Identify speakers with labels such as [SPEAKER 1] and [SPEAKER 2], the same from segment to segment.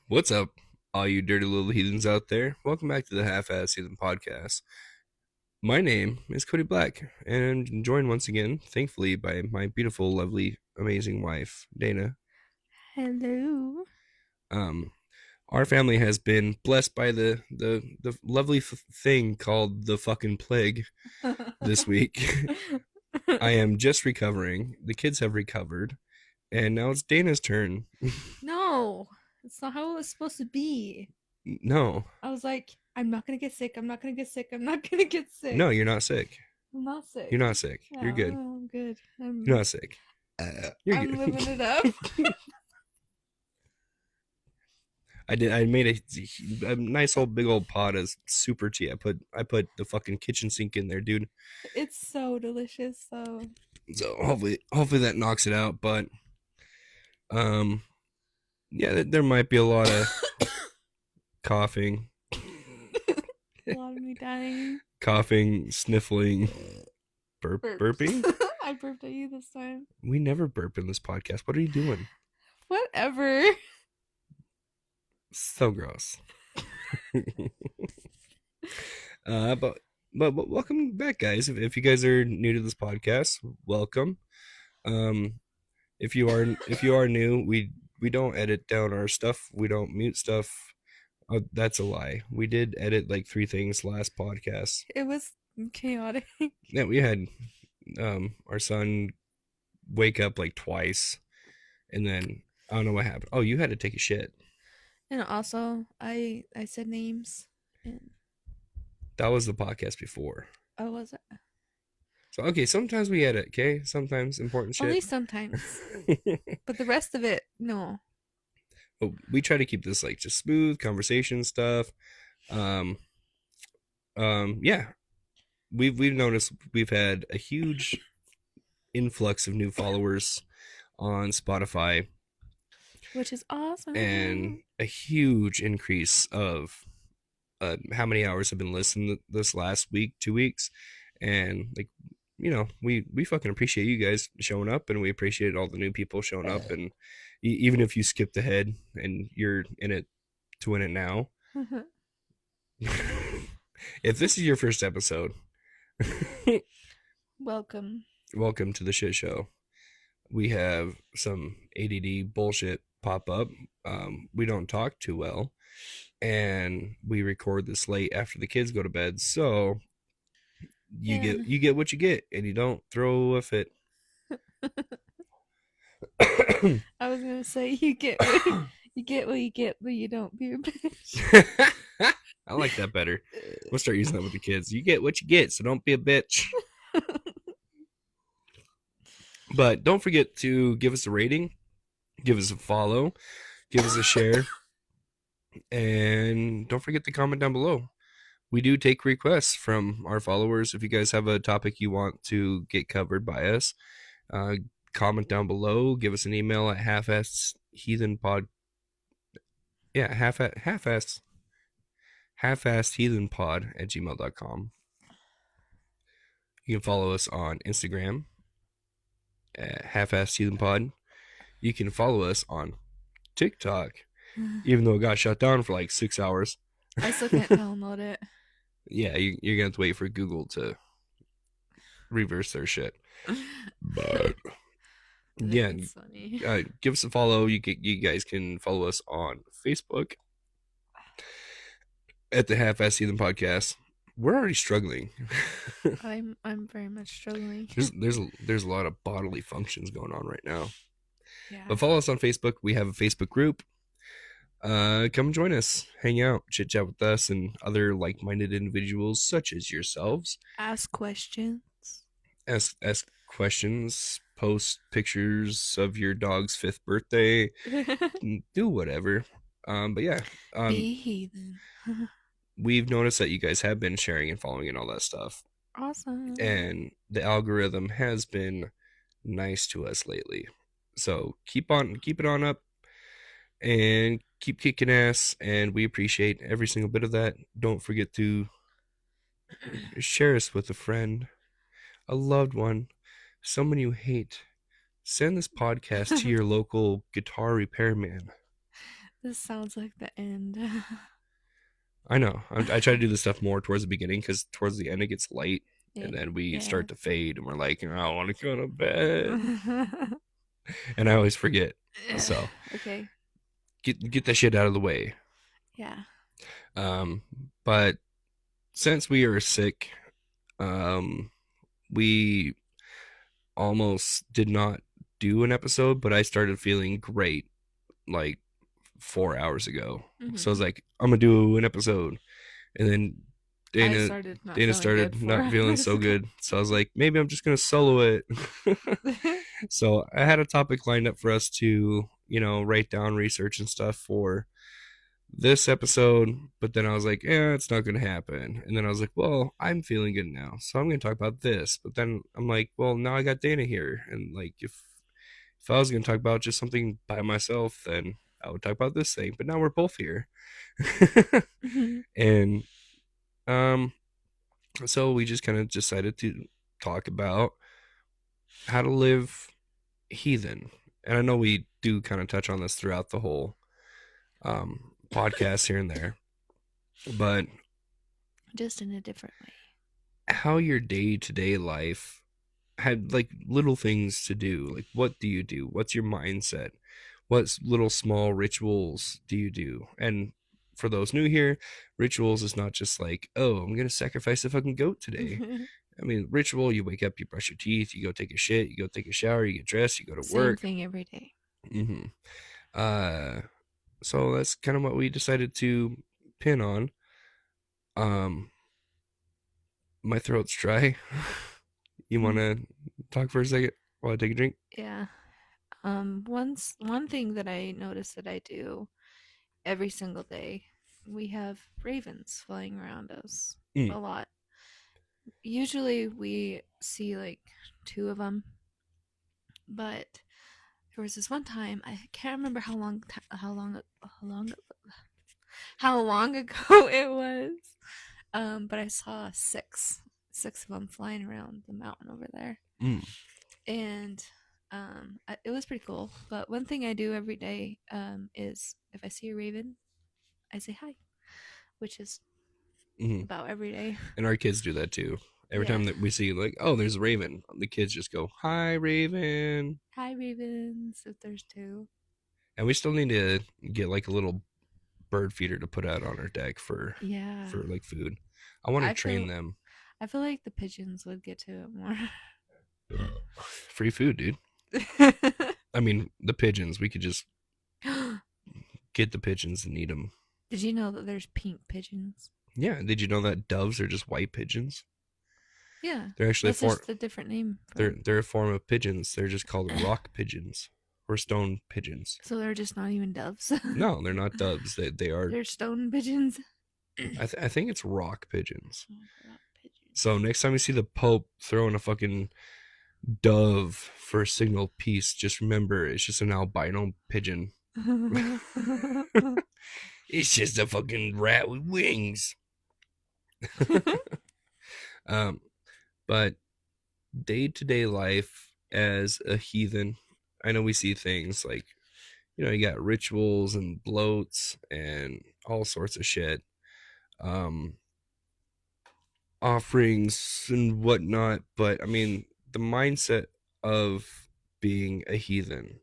[SPEAKER 1] What's up, all you dirty little heathens out there? Welcome back to the Half-Ass Heathen podcast. My name is Cody Black, and I'm joined once again, thankfully, by my beautiful, lovely, amazing wife, Dana.
[SPEAKER 2] Hello.
[SPEAKER 1] Um, our family has been blessed by the lovely thing called the fucking plague this week. I am just recovering. The kids have recovered, and now it's Dana's turn.
[SPEAKER 2] No, it's not how it was supposed to be.
[SPEAKER 1] No,
[SPEAKER 2] I was like, I'm not gonna get sick. I'm not gonna get sick. I'm not gonna get sick.
[SPEAKER 1] no, you're not sick.
[SPEAKER 2] I'm not sick.
[SPEAKER 1] You're not sick. You're
[SPEAKER 2] Yeah,
[SPEAKER 1] good.
[SPEAKER 2] I'm good.
[SPEAKER 1] You're
[SPEAKER 2] I'm
[SPEAKER 1] not sick. You're
[SPEAKER 2] I'm living it up.
[SPEAKER 1] good. I did. I made a nice old big old pot of super tea. I put the fucking kitchen sink in there, dude.
[SPEAKER 2] It's so delicious. So
[SPEAKER 1] So hopefully that knocks it out. But um, yeah, there might be a lot of coughing,
[SPEAKER 2] a lot of me dying.
[SPEAKER 1] coughing, sniffling,
[SPEAKER 2] Burps.
[SPEAKER 1] burping.
[SPEAKER 2] I burped at you this time.
[SPEAKER 1] We never burp in this podcast. What are you doing?
[SPEAKER 2] Whatever.
[SPEAKER 1] So gross. But but welcome back, guys. If you guys are new to this podcast, welcome. Um, if you are new, we don't edit down our stuff. We don't mute stuff. That's a lie. We did edit like three things last podcast.
[SPEAKER 2] It was chaotic.
[SPEAKER 1] Yeah, we had our son wake up like twice, and then I don't know what happened. Oh, you had to take a shit.
[SPEAKER 2] And also, I said names. And
[SPEAKER 1] That was the podcast before.
[SPEAKER 2] oh, was it?
[SPEAKER 1] So okay, sometimes we edit. Okay, sometimes important
[SPEAKER 2] Only
[SPEAKER 1] shit.
[SPEAKER 2] sometimes. But the rest of it, no.
[SPEAKER 1] But we try to keep this like just smooth conversation stuff. Um, yeah, we've noticed we've had a huge influx of new followers on Spotify
[SPEAKER 2] Which is
[SPEAKER 1] and
[SPEAKER 2] awesome.
[SPEAKER 1] a huge increase of how many hours have been listened this last week, 2 weeks, and like we fucking appreciate you guys showing up, and we appreciate all the new people showing up, and even if you skipped ahead and you're in it to win it now, if this is your first episode,
[SPEAKER 2] Welcome.
[SPEAKER 1] welcome to the shit show. We have some ADD bullshit pop up. We don't talk too well, and we record this late after the kids go to bed. So you
[SPEAKER 2] Yeah.
[SPEAKER 1] get what you get, and you don't throw a fit.
[SPEAKER 2] I was gonna say you get you get what you get, but you don't be a bitch.
[SPEAKER 1] I like that better. We'll start using that with the kids. You get what you get, so don't be a bitch. But don't forget to give us a rating, give us a follow, give us a share, and don't forget to comment down below. We do take requests from our followers. If you guys have a topic you want to get covered by us, uh, comment down below. Give us an email at half-ass heathen pod. Yeah, half-ass heathen pod at gmail.com. You can follow us on Instagram at half-ass heathen pod. You can follow us on TikTok, even though it got shut down for like 6 hours.
[SPEAKER 2] I still can't download it.
[SPEAKER 1] Yeah, you're gonna have to wait for Google to reverse their shit. But yeah,
[SPEAKER 2] It's funny.
[SPEAKER 1] give us a follow. You guys can follow us on Facebook at the Half-Ass Heathen Podcast. We're already struggling.
[SPEAKER 2] I'm very much struggling.
[SPEAKER 1] there's a lot of bodily functions going on right now.
[SPEAKER 2] Yeah.
[SPEAKER 1] But follow us on Facebook. We have a Facebook group. Come join us, hang out, chit chat with us and other like-minded individuals such as yourselves.
[SPEAKER 2] Ask questions.
[SPEAKER 1] Ask questions, post pictures of your dog's 5th birthday, do whatever. But yeah,
[SPEAKER 2] Be heathen.
[SPEAKER 1] we've noticed that you guys have been sharing and following and all that stuff,
[SPEAKER 2] Awesome.
[SPEAKER 1] and the algorithm has been nice to us lately. So keep it on up, and keep kicking ass, and we appreciate every single bit of that. Don't forget to share us with a friend, a loved one, someone you hate. Send this podcast to your local guitar repairman.
[SPEAKER 2] This sounds like the end.
[SPEAKER 1] I know. I try to do this stuff more towards the beginning because towards the end it gets light, and then we
[SPEAKER 2] Yeah.
[SPEAKER 1] start to fade, and we're like, I want to go to bed, and I always forget. So
[SPEAKER 2] Okay.
[SPEAKER 1] get that shit out of the way.
[SPEAKER 2] Yeah.
[SPEAKER 1] Um, but since we are sick, we almost did not do an episode, but I started feeling great like 4 hours ago. So I was
[SPEAKER 2] Hmm.
[SPEAKER 1] like, I'm gonna do an episode, and then
[SPEAKER 2] I
[SPEAKER 1] Dana
[SPEAKER 2] started not
[SPEAKER 1] Dana
[SPEAKER 2] feeling good
[SPEAKER 1] started
[SPEAKER 2] four
[SPEAKER 1] not feeling
[SPEAKER 2] hours
[SPEAKER 1] so
[SPEAKER 2] ago.
[SPEAKER 1] good. So I was like, maybe I'm just gonna solo it. So I had a topic lined up for us to, write down research and stuff for this episode, but then I was like, yeah, it's not gonna happen. And then I was like, well, I'm feeling good now, so I'm gonna talk about this. But then I'm like, well, now I got Dana here, and like if I was gonna talk about just something by myself, then I would talk about this thing. But now we're both here.
[SPEAKER 2] Mhm.
[SPEAKER 1] And um so we just kind of decided to talk about how to live heathen. And I know we do kind of touch on this throughout the whole podcast here and there, but
[SPEAKER 2] Just in a different way.
[SPEAKER 1] how your day-to-day life had like little things to do, like what do you do, what's your mindset, what little small rituals do you do. And for those new here, rituals is not just like, oh, I'm gonna sacrifice a fucking goat today. I mean, ritual, you wake up, you brush your teeth, you go take a shit, you go take a shower, you get dressed, you go to
[SPEAKER 2] Same
[SPEAKER 1] work.
[SPEAKER 2] thing every day.
[SPEAKER 1] Mm-hmm. uh so that's kind of what we decided to pin on. um my throat's dry. You want to talk for a second while I take a drink?
[SPEAKER 2] Yeah. One thing that I notice that I do every single day, we have ravens flying around us
[SPEAKER 1] Mm,
[SPEAKER 2] a lot. Usually we see like two of them, but there was this one time I can't remember how long ago it was. But I saw six of them flying around the mountain over there,
[SPEAKER 1] mm,
[SPEAKER 2] and it was pretty cool. But one thing I do every day is if I see a raven, I say hi, which is
[SPEAKER 1] mm.
[SPEAKER 2] about every day.
[SPEAKER 1] And our kids do that too. Every
[SPEAKER 2] Yeah.
[SPEAKER 1] time that we see like, oh, there's a raven, the kids just go, "Hi, raven."
[SPEAKER 2] Hi, ravens, if there's two.
[SPEAKER 1] And we still need to get like a little bird feeder to put out on our deck
[SPEAKER 2] Yeah.
[SPEAKER 1] for like food. I want to
[SPEAKER 2] I
[SPEAKER 1] train
[SPEAKER 2] feel
[SPEAKER 1] them.
[SPEAKER 2] I feel like the pigeons would get to it more.
[SPEAKER 1] Free food, dude. I mean, the pigeons. We could just get the pigeons and eat them.
[SPEAKER 2] Did you know that there's pink pigeons?
[SPEAKER 1] Yeah. Did you know that doves are just white pigeons?
[SPEAKER 2] Yeah.
[SPEAKER 1] They're actually a
[SPEAKER 2] That's
[SPEAKER 1] form.
[SPEAKER 2] just a different name for
[SPEAKER 1] They're
[SPEAKER 2] them.
[SPEAKER 1] they're a form of pigeons. They're just called rock pigeons or stone pigeons.
[SPEAKER 2] So they're just not even doves.
[SPEAKER 1] No, they're not doves. They are.
[SPEAKER 2] They're stone pigeons.
[SPEAKER 1] I think it's rock pigeons.
[SPEAKER 2] Rock pigeons.
[SPEAKER 1] So next time you see the Pope throwing a fucking dove for a signal peace, just remember it's just an albino pigeon. It's just a fucking rat with wings. um, but day to day life as a heathen, I know we see things like, you got rituals and bloats and all sorts of shit, um, offerings and whatnot. But I mean, the mindset of being a heathen.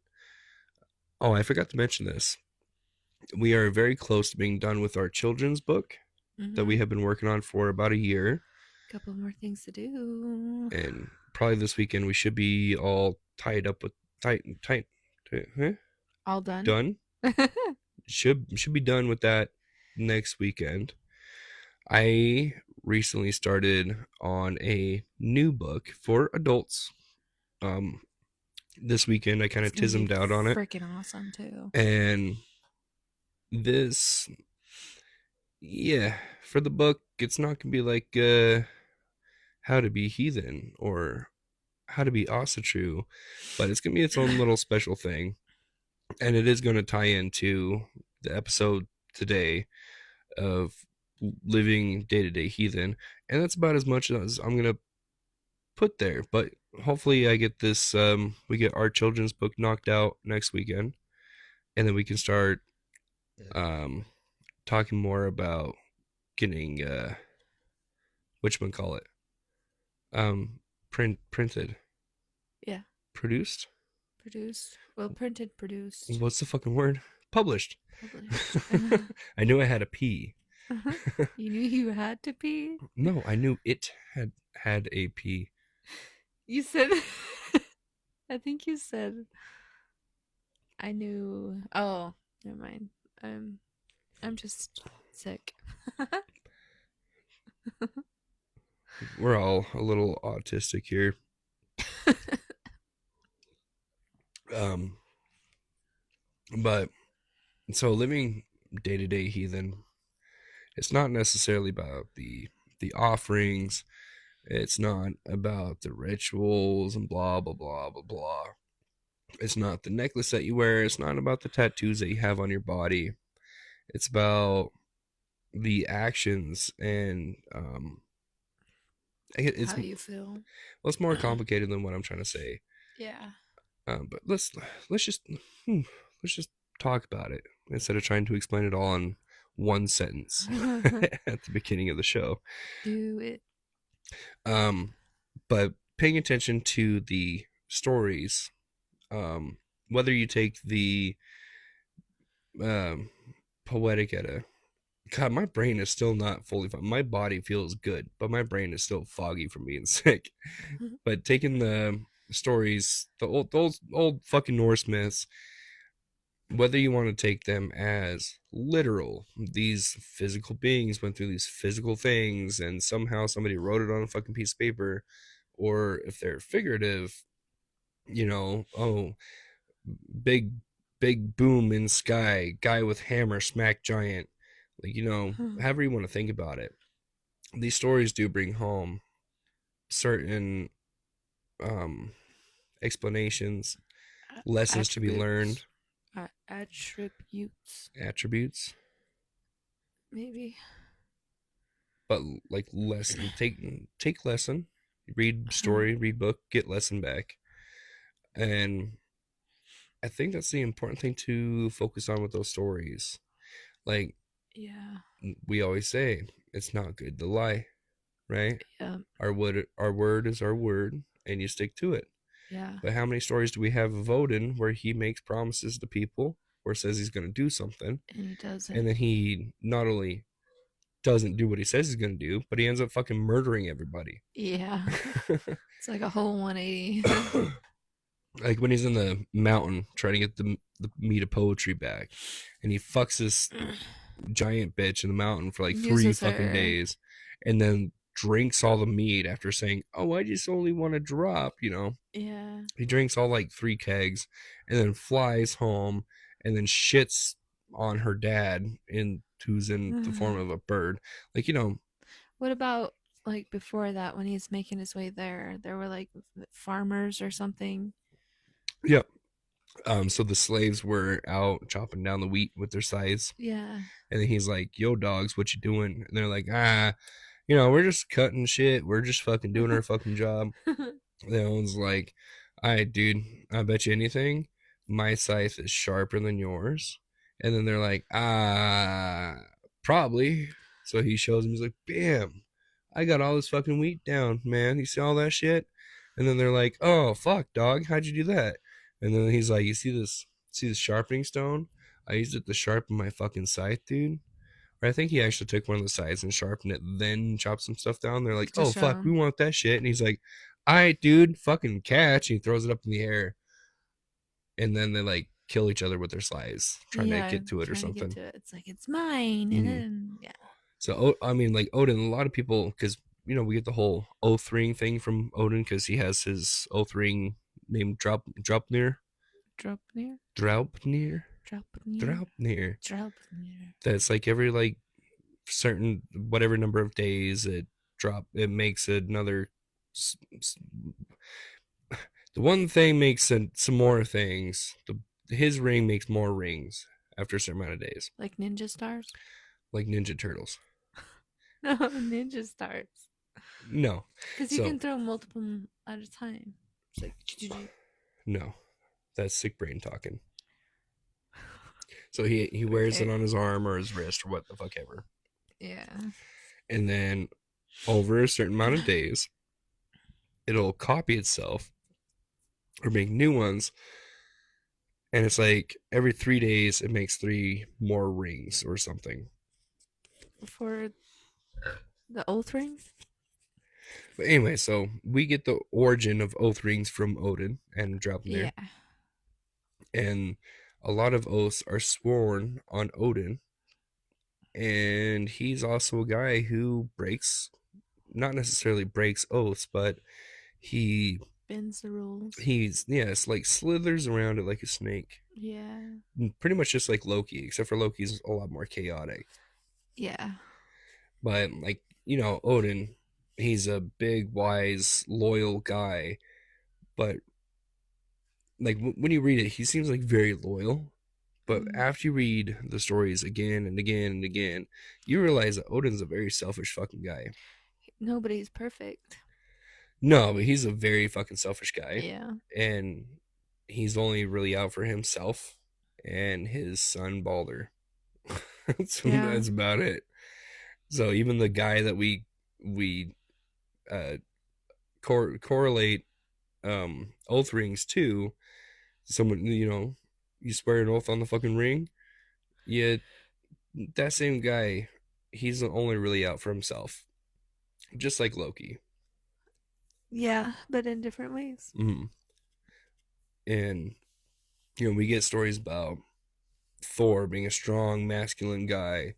[SPEAKER 1] Oh, I forgot to mention this. We are very close to being done with our children's book that we
[SPEAKER 2] Mm-hmm.
[SPEAKER 1] have been working on for about a year.
[SPEAKER 2] Couple more things to do.
[SPEAKER 1] And probably this weekend we should be all tied up with tight huh?
[SPEAKER 2] All done.
[SPEAKER 1] Done. Should be done with that next weekend. I recently started on a new book for adults. Um, this weekend I kind
[SPEAKER 2] It's
[SPEAKER 1] of
[SPEAKER 2] gonna be
[SPEAKER 1] tismed out on it,
[SPEAKER 2] freaking awesome too.
[SPEAKER 1] and this, yeah, for the book, it's not gonna be like how to be heathen or how to be true, but it's gonna be its own little special thing, and it is going to tie into the episode today of living day to day heathen, and that's about as much as I'm gonna put there. But hopefully, I get this. We get our children's book knocked out next weekend, and then we can start Um, talking more about getting call it um printed,
[SPEAKER 2] Yeah.
[SPEAKER 1] produced.
[SPEAKER 2] Produced. Well, printed, produced,
[SPEAKER 1] What's the fucking word? Published.
[SPEAKER 2] published.
[SPEAKER 1] I knew I had a P.
[SPEAKER 2] You knew you had to pee?
[SPEAKER 1] No, I knew it had a P.
[SPEAKER 2] You said. I think you said. I knew. Oh, never mind. I'm. I'm just sick.
[SPEAKER 1] We're all a little autistic here. Um, but so living day to day heathen, it's not necessarily about the offerings. It's not about the rituals and blah blah blah blah blah. It's not the necklace that you wear. It's not about the tattoos that you have on your body. It's about the actions and it's
[SPEAKER 2] How you feel?
[SPEAKER 1] well, it's more complicated than what I'm trying to say.
[SPEAKER 2] Yeah.
[SPEAKER 1] But let's just hmm, let's just talk about it instead of trying to explain it all in one sentence at the beginning of the show.
[SPEAKER 2] Do it.
[SPEAKER 1] Um, but paying attention to the stories, whether you take the um, poetic at a God, my brain is still not fully fine. My body feels good, but my brain is still foggy from being sick. But taking the stories, the old fucking Norse myths, whether you want to take them as literal, these physical beings went through these physical things and somehow somebody wrote it on a fucking piece of paper, or if they're figurative, oh, big, big boom in sky, guy with hammer, smack giant, however you want to think about it. These stories do bring home certain um, explanations, lessons to be learned,
[SPEAKER 2] Attributes. Attributes.
[SPEAKER 1] attributes,
[SPEAKER 2] Maybe.
[SPEAKER 1] but like lesson take lesson, read story, read book, get lesson back. And I think that's the important thing to focus on with those stories. Like
[SPEAKER 2] Yeah.
[SPEAKER 1] we always say, it's not good to lie, right?
[SPEAKER 2] Yeah.
[SPEAKER 1] Our word is our word, and you stick to it.
[SPEAKER 2] Yeah.
[SPEAKER 1] But how many stories do we have of Odin where he makes promises to people or says he's going to do something,
[SPEAKER 2] And he
[SPEAKER 1] and
[SPEAKER 2] doesn't.
[SPEAKER 1] then he not only doesn't do what he says he's going to do, but he ends up fucking murdering everybody.
[SPEAKER 2] Yeah. It's like a whole 180.
[SPEAKER 1] Like when he's in the mountain trying to get the meat of poetry back, and he fucks this giant bitch in the mountain for like 3
[SPEAKER 2] Uses
[SPEAKER 1] fucking
[SPEAKER 2] her.
[SPEAKER 1] days, and then drinks all the mead after saying, "Oh, I just only want a drop,"
[SPEAKER 2] Yeah.
[SPEAKER 1] He drinks all like 3 kegs, and then flies home, and then shits on her dad, who's in the form of a bird. Like
[SPEAKER 2] What about like before that when he's making his way there? There were like farmers or something.
[SPEAKER 1] yep. So the slaves were out chopping down the wheat with their scythes,
[SPEAKER 2] Yeah.
[SPEAKER 1] and then he's like, "Yo, dogs, what you doing?" And they're like, we're just cutting shit. We're just fucking doing our fucking job. The one's like, "All right, dude, I bet you anything, my scythe is sharper than yours." And then they're like, probably. So he shows him, he's like, "Bam, I got all this fucking wheat down, man. You see all that shit?" And then they're like, "Oh, fuck, dog, how'd you do that?" And then he's like, "You see this sharpening stone? I used it to sharpen my fucking scythe, dude." Or I think he actually took one of the sides and sharpened it, then chopped some stuff down. They're like,
[SPEAKER 2] To
[SPEAKER 1] "Oh
[SPEAKER 2] show
[SPEAKER 1] fuck, we
[SPEAKER 2] him.
[SPEAKER 1] want that shit." And he's like, "All right, dude, fucking catch." And he throws it up in the air, and then they like kill each other with their slides, trying to
[SPEAKER 2] Yeah,
[SPEAKER 1] get to it or
[SPEAKER 2] trying to get
[SPEAKER 1] something.
[SPEAKER 2] to it. It's like it's mine, and
[SPEAKER 1] Mm-hmm.
[SPEAKER 2] then yeah.
[SPEAKER 1] So I mean, like Odin, a lot of people, because we get the whole oath ring thing from Odin because he has his oath ring named Draupnir,
[SPEAKER 2] Dropnir,
[SPEAKER 1] Draupnir,
[SPEAKER 2] Dropnir,
[SPEAKER 1] Draupnir.
[SPEAKER 2] Dropnir.
[SPEAKER 1] That's like every like certain whatever number of days it makes another. The one thing makes some more things. His ring makes more rings after a certain amount of days,
[SPEAKER 2] Like ninja stars.
[SPEAKER 1] like Ninja Turtles.
[SPEAKER 2] No, ninja stars.
[SPEAKER 1] No,
[SPEAKER 2] Because you
[SPEAKER 1] so
[SPEAKER 2] can throw multiple at a time. It's like
[SPEAKER 1] no, that's sick brain talking. So he wears it
[SPEAKER 2] Okay.
[SPEAKER 1] on his arm or his wrist or what the fuck ever.
[SPEAKER 2] Yeah.
[SPEAKER 1] And then over a certain amount of days, it'll copy itself or make new ones. And it's like every 3 days, it makes three more rings or something.
[SPEAKER 2] For the oath ring?
[SPEAKER 1] But anyway, so we get the origin of oath rings from Odin and drop them
[SPEAKER 2] Yeah.
[SPEAKER 1] there. And a lot of oaths are sworn on Odin. And he's also a guy who breaks, not necessarily breaks oaths, but he
[SPEAKER 2] Bends the rules.
[SPEAKER 1] he's yes, like slithers around it like a snake.
[SPEAKER 2] Yeah.
[SPEAKER 1] Pretty much just like Loki, except for Loki's a lot more chaotic.
[SPEAKER 2] Yeah.
[SPEAKER 1] But like, Odin, he's a big, wise, loyal guy. But like when you read it, he seems like very loyal. But
[SPEAKER 2] Mm.
[SPEAKER 1] after you read the stories again and again and again, you realize that Odin's a very selfish fucking guy.
[SPEAKER 2] Nobody's perfect.
[SPEAKER 1] No, but he's a very fucking selfish guy.
[SPEAKER 2] Yeah.
[SPEAKER 1] And he's only really out for himself and his son Balder.
[SPEAKER 2] Yeah.
[SPEAKER 1] That's about it. So even the guy that we uh correlate oath rings to, someone, you swear an oath on the fucking ring, yeah, that same guy, he's only really out for himself, just like Loki.
[SPEAKER 2] Yeah, but in different ways.
[SPEAKER 1] Mm-hmm. And we get stories about Thor being a strong masculine guy,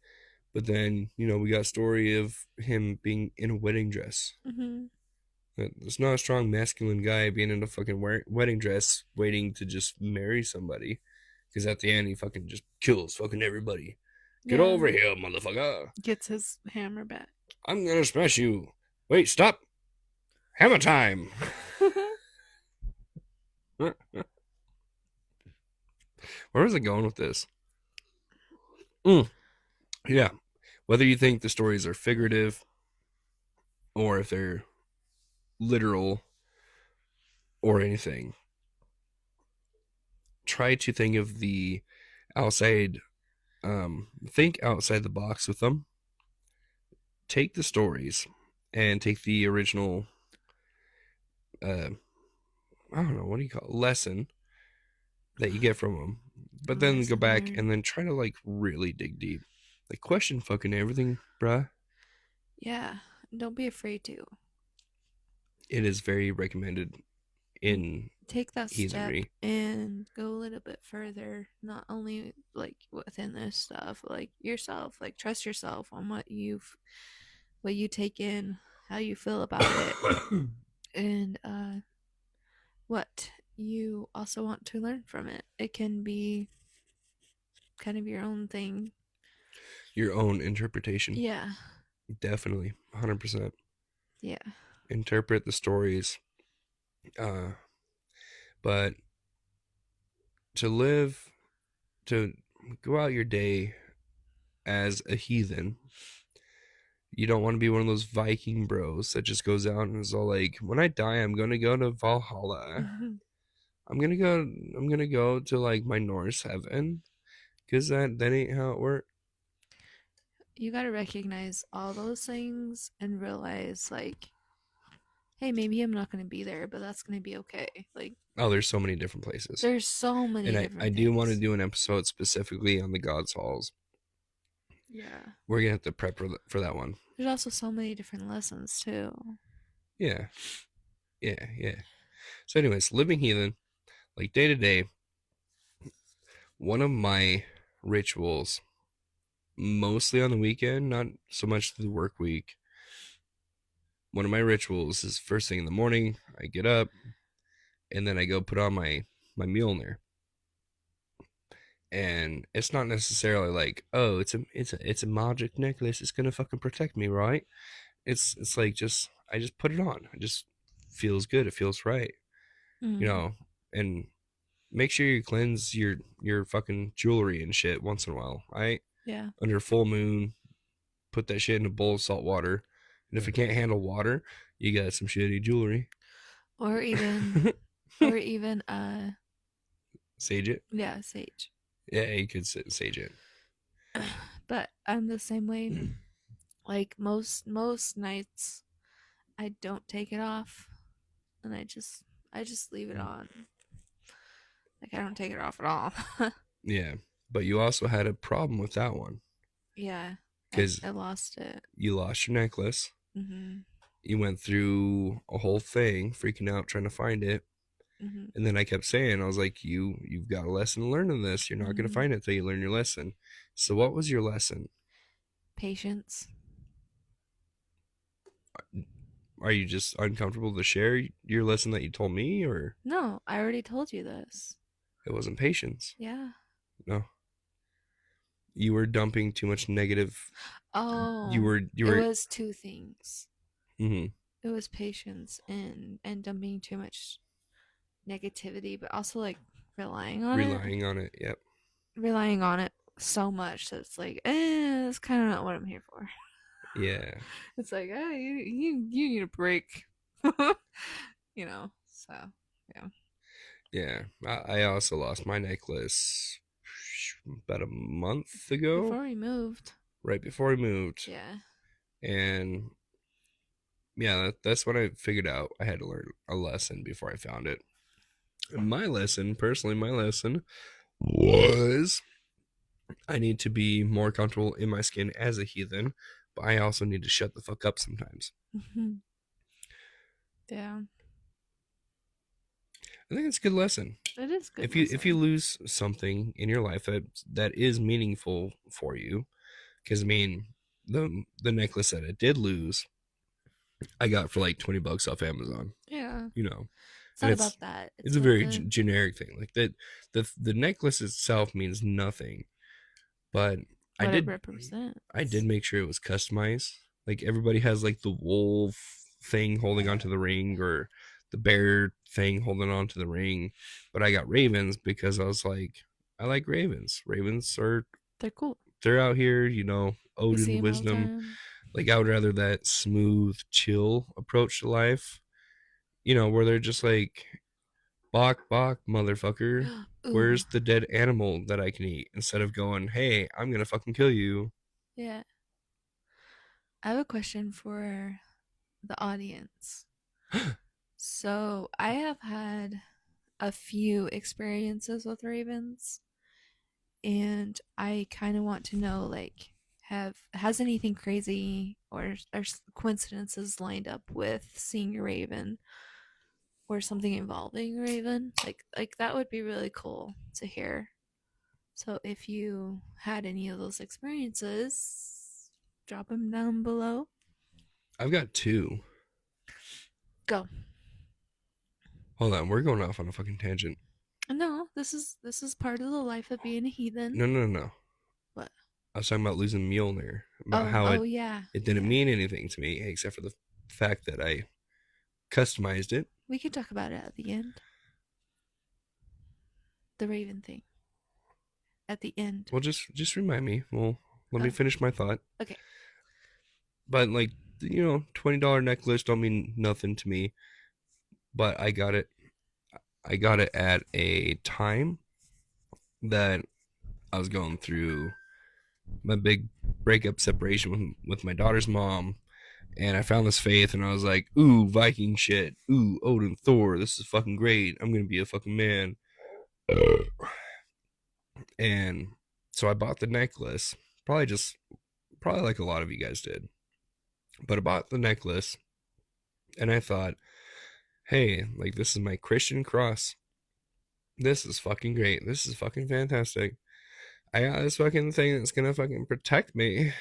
[SPEAKER 1] but then we got a story of him being in a wedding dress.
[SPEAKER 2] Mm-hmm.
[SPEAKER 1] It's not a strong masculine guy being in a fucking wedding dress waiting to just marry somebody, because at the end he fucking just kills fucking everybody. Get
[SPEAKER 2] Yeah.
[SPEAKER 1] over here, motherfucker!
[SPEAKER 2] Gets his hammer back.
[SPEAKER 1] I'm gonna smash you. Wait, stop! Hammer time! Where was I going with this? Mm, yeah. Whether you think the stories are figurative or if they're literal or anything, try to think of the outside, think outside the box with them. Take the stories and take the original, uh, I don't know, what do you call it, lesson that you get from them, but then go
[SPEAKER 2] Lesson
[SPEAKER 1] back
[SPEAKER 2] learned.
[SPEAKER 1] and then try to like really dig deep. Like question fucking everything, bruh.
[SPEAKER 2] Yeah. Don't be afraid to.
[SPEAKER 1] It is very recommended in
[SPEAKER 2] Take that step
[SPEAKER 1] heathenry.
[SPEAKER 2] and go a little bit further. Not only like within this stuff, like yourself, like trust yourself on what you take in, how you feel about it, and what you also want to learn from it. It can be kind of your own thing.
[SPEAKER 1] Your own interpretation.
[SPEAKER 2] Yeah.
[SPEAKER 1] Definitely. 100%.
[SPEAKER 2] Yeah.
[SPEAKER 1] Interpret the stories. Uh, but to live, to go out your day as a heathen, you don't want to be one of those Viking bros that just goes out and is all like, when I die, I'm going to go to Valhalla. I'm gonna go to like my Norse heaven, because that ain't how it works.
[SPEAKER 2] You got to recognize all those things and realize like, hey, maybe I'm not going to be there, but that's going to be okay. Like,
[SPEAKER 1] Oh, there's so many different places.
[SPEAKER 2] there's so
[SPEAKER 1] And
[SPEAKER 2] many
[SPEAKER 1] I
[SPEAKER 2] different
[SPEAKER 1] do want to
[SPEAKER 2] things.
[SPEAKER 1] do an episode specifically on the God's Halls.
[SPEAKER 2] Yeah.
[SPEAKER 1] We're gonna have to prep for that one.
[SPEAKER 2] There's also so many different lessons too.
[SPEAKER 1] Yeah, yeah, yeah. So, anyways, living heathen, like day to day, one of my rituals, mostly on the weekend, not so much the work week. One of my rituals is first thing in the morning. I get up and then I go put on my Mjolnir, and it's not necessarily like, oh, it's a magic necklace. It's gonna fucking protect me, right? It's like, just I just put it on. It just feels good. It feels right, you
[SPEAKER 2] Mm.
[SPEAKER 1] know. And make sure you cleanse your fucking jewelry and shit once in a while, right?
[SPEAKER 2] Yeah.
[SPEAKER 1] Under full moon, put that shit in a bowl of salt water. And if it can't handle water, you got some shitty jewelry.
[SPEAKER 2] Or even or even
[SPEAKER 1] Sage it.
[SPEAKER 2] yeah, sage.
[SPEAKER 1] Yeah, you could sage it.
[SPEAKER 2] But I'm the same way. Like most nights, I don't take it off, and I just leave it on. Like I don't take it off at all.
[SPEAKER 1] Yeah, but you also had a problem with that one
[SPEAKER 2] Yeah, I
[SPEAKER 1] because
[SPEAKER 2] I lost it.
[SPEAKER 1] you lost your necklace.
[SPEAKER 2] Mhm.
[SPEAKER 1] You went through a whole thing, freaking out trying to find it,
[SPEAKER 2] Mhm.
[SPEAKER 1] and then I kept saying, I was like, you've got a lesson to learn in this. You're not gonna
[SPEAKER 2] Mhm.
[SPEAKER 1] find it till you learn your lesson. So what was your lesson?
[SPEAKER 2] Patience.
[SPEAKER 1] Are you just uncomfortable to share your lesson that you told me, or
[SPEAKER 2] No, I already told you this.
[SPEAKER 1] it wasn't patience?
[SPEAKER 2] Yeah.
[SPEAKER 1] No, you were dumping too much negative. You
[SPEAKER 2] Oh,
[SPEAKER 1] were you
[SPEAKER 2] it
[SPEAKER 1] were
[SPEAKER 2] was two things.
[SPEAKER 1] mm-hmm,
[SPEAKER 2] It was patience and dumping too much negativity, but also like relying on it,
[SPEAKER 1] relying on it. Yep.
[SPEAKER 2] relying on it so much that it's like, it's kind of not what I'm here for.
[SPEAKER 1] Yeah.
[SPEAKER 2] It's like, you need a break, you know. So yeah.
[SPEAKER 1] Yeah. I also lost my necklace about a month ago,
[SPEAKER 2] Before we moved,
[SPEAKER 1] right before we moved,
[SPEAKER 2] yeah.
[SPEAKER 1] and yeah, that's when I figured out I had to learn a lesson before I found it. And my lesson, personally, my lesson was I need to be more comfortable in my skin as a heathen, but I also need to shut the fuck up sometimes.
[SPEAKER 2] Hmm. Yeah,
[SPEAKER 1] I think it's a good lesson.
[SPEAKER 2] it is good
[SPEAKER 1] If you
[SPEAKER 2] lesson.
[SPEAKER 1] lose something in your life that is meaningful for you, because I mean the necklace that I did lose, I got for like $20 off Amazon.
[SPEAKER 2] Yeah,
[SPEAKER 1] You know,
[SPEAKER 2] it's
[SPEAKER 1] and
[SPEAKER 2] not
[SPEAKER 1] it's
[SPEAKER 2] about that.
[SPEAKER 1] it's
[SPEAKER 2] It's
[SPEAKER 1] a
[SPEAKER 2] about
[SPEAKER 1] very
[SPEAKER 2] the
[SPEAKER 1] generic thing. Like that, the necklace itself means nothing, but I
[SPEAKER 2] what it
[SPEAKER 1] did I did
[SPEAKER 2] represents.
[SPEAKER 1] make sure it was customized. Like everybody has like the wolf thing holding onto the ring or the bear thing holding onto the ring, but I got ravens because I was like, I like ravens. Ravens are
[SPEAKER 2] They're cool.
[SPEAKER 1] they're out here,
[SPEAKER 2] You see
[SPEAKER 1] Odin
[SPEAKER 2] them all the
[SPEAKER 1] wisdom.
[SPEAKER 2] time.
[SPEAKER 1] Like I would rather that smooth, chill approach to life. Where they're just like, Bok bok, motherfucker.
[SPEAKER 2] Ooh,
[SPEAKER 1] Where's the dead animal that I can eat? Instead of going, hey, I'm gonna fucking kill you.
[SPEAKER 2] yeah. I have a question for the audience. So I have had a few experiences with ravens, and I kind of want to know, like, has anything crazy or coincidences lined up with seeing a raven or something involving a raven? Like that would be really cool to hear. So if you had any of those experiences, drop them down below.
[SPEAKER 1] I've got two.
[SPEAKER 2] Go.
[SPEAKER 1] Hold on, we're going off on a fucking tangent.
[SPEAKER 2] No, this is part of the life of being a heathen.
[SPEAKER 1] No, no, no, no.
[SPEAKER 2] What?
[SPEAKER 1] I was talking about losing Mjolnir, about
[SPEAKER 2] Oh,
[SPEAKER 1] how
[SPEAKER 2] oh
[SPEAKER 1] it
[SPEAKER 2] yeah,
[SPEAKER 1] it didn't
[SPEAKER 2] yeah.
[SPEAKER 1] mean anything to me except for the fact that I customized it.
[SPEAKER 2] We can talk about it at the end. The raven thing at the end.
[SPEAKER 1] Well, just remind me. Well, let me
[SPEAKER 2] Oh,
[SPEAKER 1] finish my thought.
[SPEAKER 2] okay.
[SPEAKER 1] But like, $20 necklace don't mean nothing to me. But I got it. I got it at a time that I was going through my big breakup separation with my daughter's mom, and I found this faith, and I was like, ooh, Viking shit, ooh, Odin, Thor, this is fucking great. I'm gonna be a fucking man. And so I bought the necklace, probably like a lot of you guys did, but I bought the necklace, and I thought, hey, like this is my Christian cross. This is fucking great. This is fucking fantastic. I got this fucking thing that's gonna fucking protect me.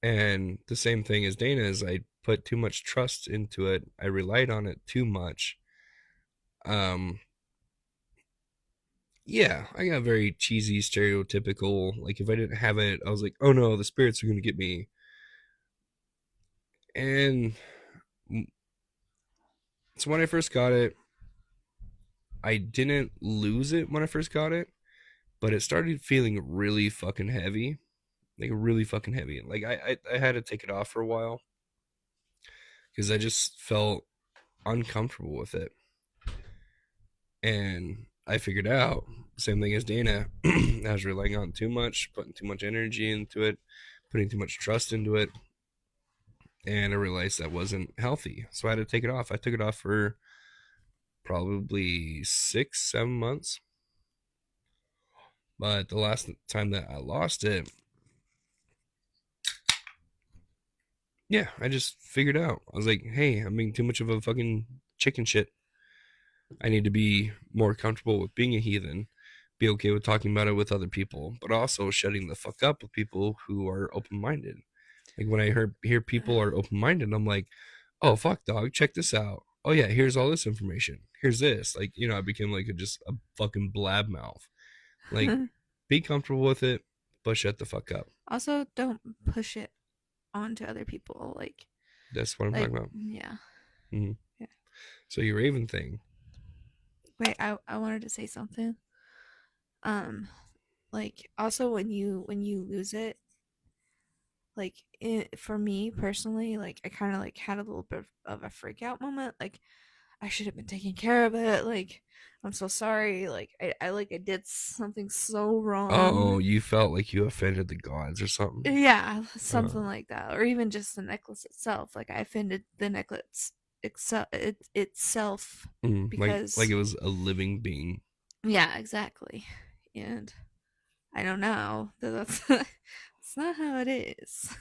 [SPEAKER 1] And the same thing as Dana is I put too much trust into it. I relied on it too much. Um, yeah, I got very cheesy, stereotypical. Like if I didn't have it, I was like, oh no, the spirits are gonna get me. And so when I first got it, I didn't lose it when I first got it, but it started feeling really fucking heavy, like really fucking heavy. Like I had to take it off for a while because I just felt uncomfortable with it. And I figured out same thing as Dana. I was relying on too much, putting too much energy into it, putting too much trust into it, and I realized that wasn't healthy. So I had to take it off. I took it off for probably 6, 7 months. But the last time that I lost it, yeah, I just figured out. I was like, hey, I'm being too much of a fucking chicken shit. I need to be more comfortable with being a heathen, be okay with talking about it with other people, but also shutting the fuck up with people who are open minded. Like when I hear people are open minded, I'm like, oh fuck, dog, check this out. Oh yeah, here's all this information. Here's this. Like I became like just a fucking blab mouth. Like, be comfortable with it, but shut the fuck up.
[SPEAKER 2] Also, don't push it onto other people.
[SPEAKER 1] That's what I'm
[SPEAKER 2] Like,
[SPEAKER 1] talking about.
[SPEAKER 2] yeah,
[SPEAKER 1] Mm-hmm.
[SPEAKER 2] yeah.
[SPEAKER 1] So your Raven thing.
[SPEAKER 2] Wait, I wanted to say something. Um, like also when you lose it, for me personally, like I kind of like had a little bit of a freak out moment. Like I should have been taking care of it. Like I'm so sorry. Like I did something so
[SPEAKER 1] Oh,
[SPEAKER 2] wrong.
[SPEAKER 1] you felt like you offended the gods or something.
[SPEAKER 2] Yeah,
[SPEAKER 1] Uh,
[SPEAKER 2] something like that, or even just the necklace itself. Like I offended the necklace itself
[SPEAKER 1] like
[SPEAKER 2] because
[SPEAKER 1] it was a living being.
[SPEAKER 2] yeah, exactly. And I don't know that that's it's not how it is.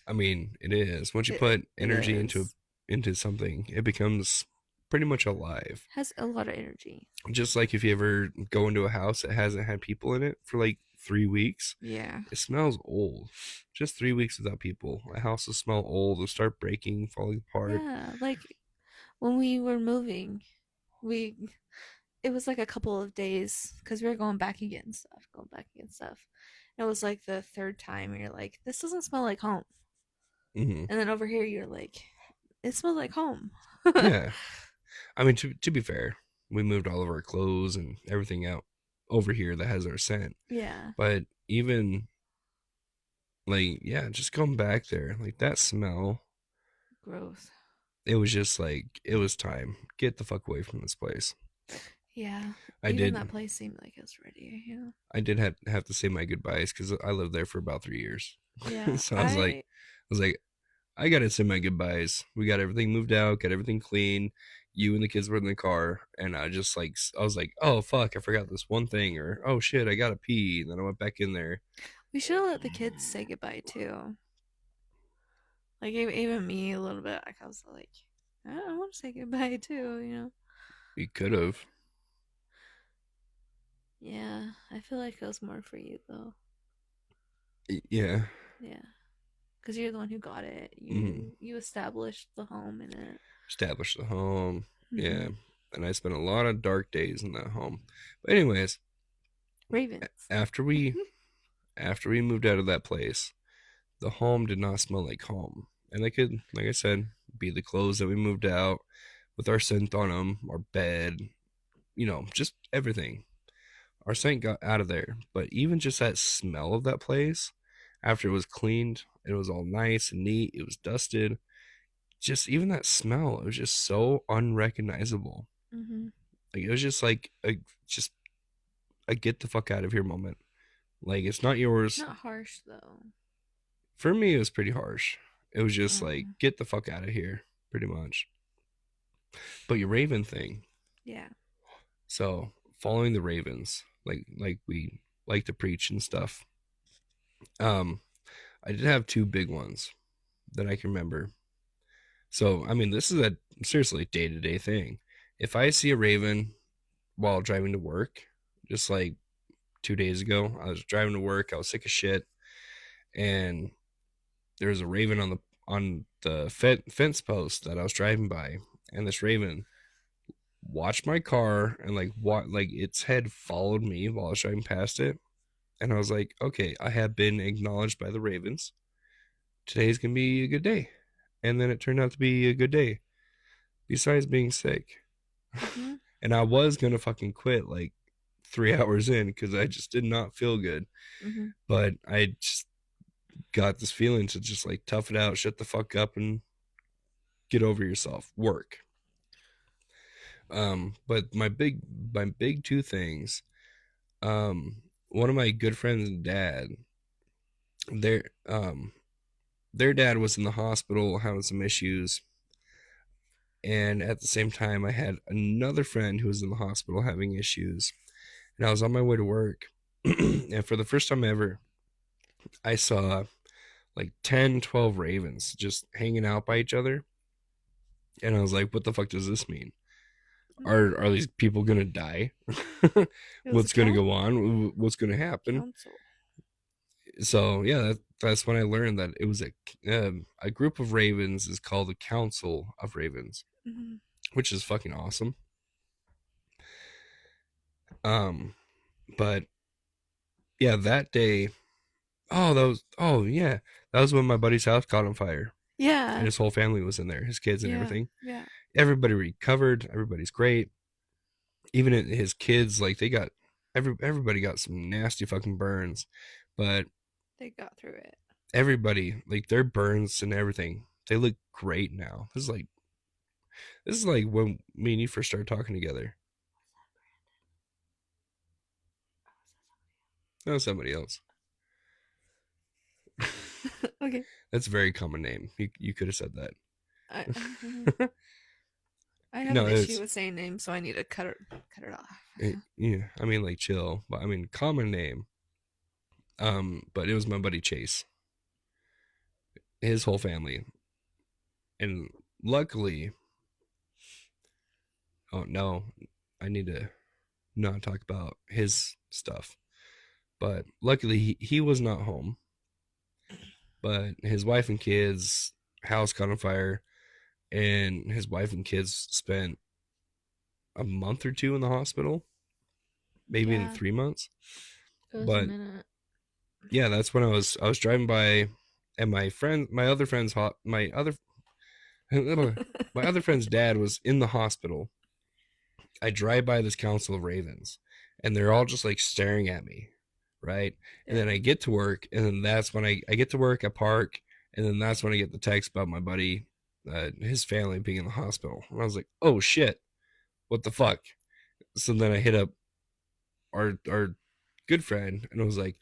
[SPEAKER 1] I mean, it is. Once you
[SPEAKER 2] it
[SPEAKER 1] put
[SPEAKER 2] it
[SPEAKER 1] energy
[SPEAKER 2] is
[SPEAKER 1] into something, it becomes pretty much alive.
[SPEAKER 2] has a lot of energy.
[SPEAKER 1] Just like if you ever go into a house that hasn't had people in it for like 3 weeks,
[SPEAKER 2] Yeah.
[SPEAKER 1] it smells old. Just 3 weeks without people, a house will smell old. It'll start breaking, falling apart.
[SPEAKER 2] Yeah, like when we were moving, we it was like a couple of days because we were going back and getting stuff, going back and getting stuff. It was like the third time, and you're like, "This doesn't smell like home."
[SPEAKER 1] Hmm.
[SPEAKER 2] And then over here, you're like, "It smells like home."
[SPEAKER 1] Yeah, I mean, to be fair, we moved all of our clothes and everything out over here that has our scent.
[SPEAKER 2] Yeah,
[SPEAKER 1] But even like, yeah, just going back there, like that smell,
[SPEAKER 2] growth.
[SPEAKER 1] it was just like it was time. Get the fuck away from this place.
[SPEAKER 2] Yeah,
[SPEAKER 1] I
[SPEAKER 2] even that
[SPEAKER 1] did,
[SPEAKER 2] place seemed like it was ready. Yeah,
[SPEAKER 1] I did have to say my goodbyes because I lived there for about 3 years.
[SPEAKER 2] yeah.
[SPEAKER 1] So I was like, I gotta say my goodbyes. We got everything moved out, got everything clean. You and the kids were in the car, and I was like, oh fuck, I forgot this one thing, or oh shit, I gotta pee. And then I went back in there.
[SPEAKER 2] We should have let the kids say goodbye too. Like even me a little bit. Like I was like, I want to say goodbye too.
[SPEAKER 1] We could have,
[SPEAKER 2] Yeah, I feel like it was more for you though.
[SPEAKER 1] yeah,
[SPEAKER 2] Yeah, because you're the one who got it.
[SPEAKER 1] mm-hmm.
[SPEAKER 2] You established the home in it.
[SPEAKER 1] Established the home,
[SPEAKER 2] Mm-hmm.
[SPEAKER 1] yeah, and I spent a lot of dark days in that home. But anyways,
[SPEAKER 2] Ravens.
[SPEAKER 1] after we after we moved out of that place, the home did not smell like home, and they could, like I said, be the clothes that we moved out with our scent on them, our bed, just everything. Our scent got out of there, but even just that smell of that place, after it was cleaned, it was all nice and neat, it was dusted. Just even that smell, it was just so unrecognizable.
[SPEAKER 2] Mm-hmm.
[SPEAKER 1] Like it was just like just a get the fuck out of here moment. Like it's not yours.
[SPEAKER 2] Not harsh though.
[SPEAKER 1] For me, it was pretty harsh. It was just like
[SPEAKER 2] Um.
[SPEAKER 1] get the fuck out of here, pretty much. But your Raven thing.
[SPEAKER 2] Yeah.
[SPEAKER 1] So following the Ravens, like we like to preach and stuff. Um, I did have two big ones that I can remember. So I mean, this is a seriously day to day thing. If I see a Raven while driving to work, just like 2 days ago, I was driving to work. I was sick of shit, and there was a Raven on the fence post that I was driving by, and this Raven watched my car and like its head followed me while I was driving past it, and I was like, okay, I have been acknowledged by the Ravens. Today's gonna be a good day, and then it turned out to be a good day. Besides being sick,
[SPEAKER 2] Mm-hmm.
[SPEAKER 1] and I was gonna fucking quit like 3 hours in because I just did not feel good,
[SPEAKER 2] Mm-hmm.
[SPEAKER 1] but I just got this feeling to just like tough it out, shut the fuck up, and get over yourself. Work. But my big two things. One of my good friends' dad, their their dad was in the hospital having some issues, and at the same time, I had another friend who was in the hospital having issues, and I was on my way to work, and for the first time ever, I saw like 10, 12 ravens just hanging out by each other, and I was like, "What the fuck does this mean?
[SPEAKER 2] Mm,
[SPEAKER 1] Are these people gonna die?
[SPEAKER 2] it was a
[SPEAKER 1] What's gonna go on? What's gonna happen?"
[SPEAKER 2] council.
[SPEAKER 1] So yeah, that's when I learned that it was a group of ravens is called a council of ravens,
[SPEAKER 2] Mm-hmm.
[SPEAKER 1] which is fucking awesome. Um, but yeah, that day, oh yeah, that was when my buddy's house caught on fire and
[SPEAKER 2] Yeah,
[SPEAKER 1] his whole family was in there, his kids and
[SPEAKER 2] yeah,
[SPEAKER 1] everything.
[SPEAKER 2] yeah.
[SPEAKER 1] Everybody recovered, everybody's great. Even his kids, like they got everybody got some nasty fucking burns, but
[SPEAKER 2] They got through it.
[SPEAKER 1] everybody like their burns and everything, they look great now. This is like when me and you first started talking together. No, somebody else.
[SPEAKER 2] Okay.
[SPEAKER 1] That's a very common name. You could have said
[SPEAKER 2] I
[SPEAKER 1] that.
[SPEAKER 2] I have
[SPEAKER 1] No,
[SPEAKER 2] an issue
[SPEAKER 1] it's
[SPEAKER 2] with saying names, so I need to cut it off.
[SPEAKER 1] yeah. I mean, like chill, but I mean common name. But it was my buddy Chase, his whole family, and luckily, oh no, I need to not talk about his stuff. But luckily, he was not home. But his wife and kids house caught on fire, and his wife and kids spent a month or two in the hospital, maybe in
[SPEAKER 2] Yeah,
[SPEAKER 1] 3 months.
[SPEAKER 2] it was a
[SPEAKER 1] But
[SPEAKER 2] minute.
[SPEAKER 1] yeah, that's when I was driving by, and my other friend's my other friend's dad was in the hospital. I drive by this council of ravens, and they're all just like staring at me, right? And
[SPEAKER 2] Yeah.
[SPEAKER 1] then I get to work, and then that's when I get to work, I park, and then that's when I get the text about my buddy, his family being in the hospital. And I was like, oh shit, what the fuck? So then I hit up our good friend, and I was like,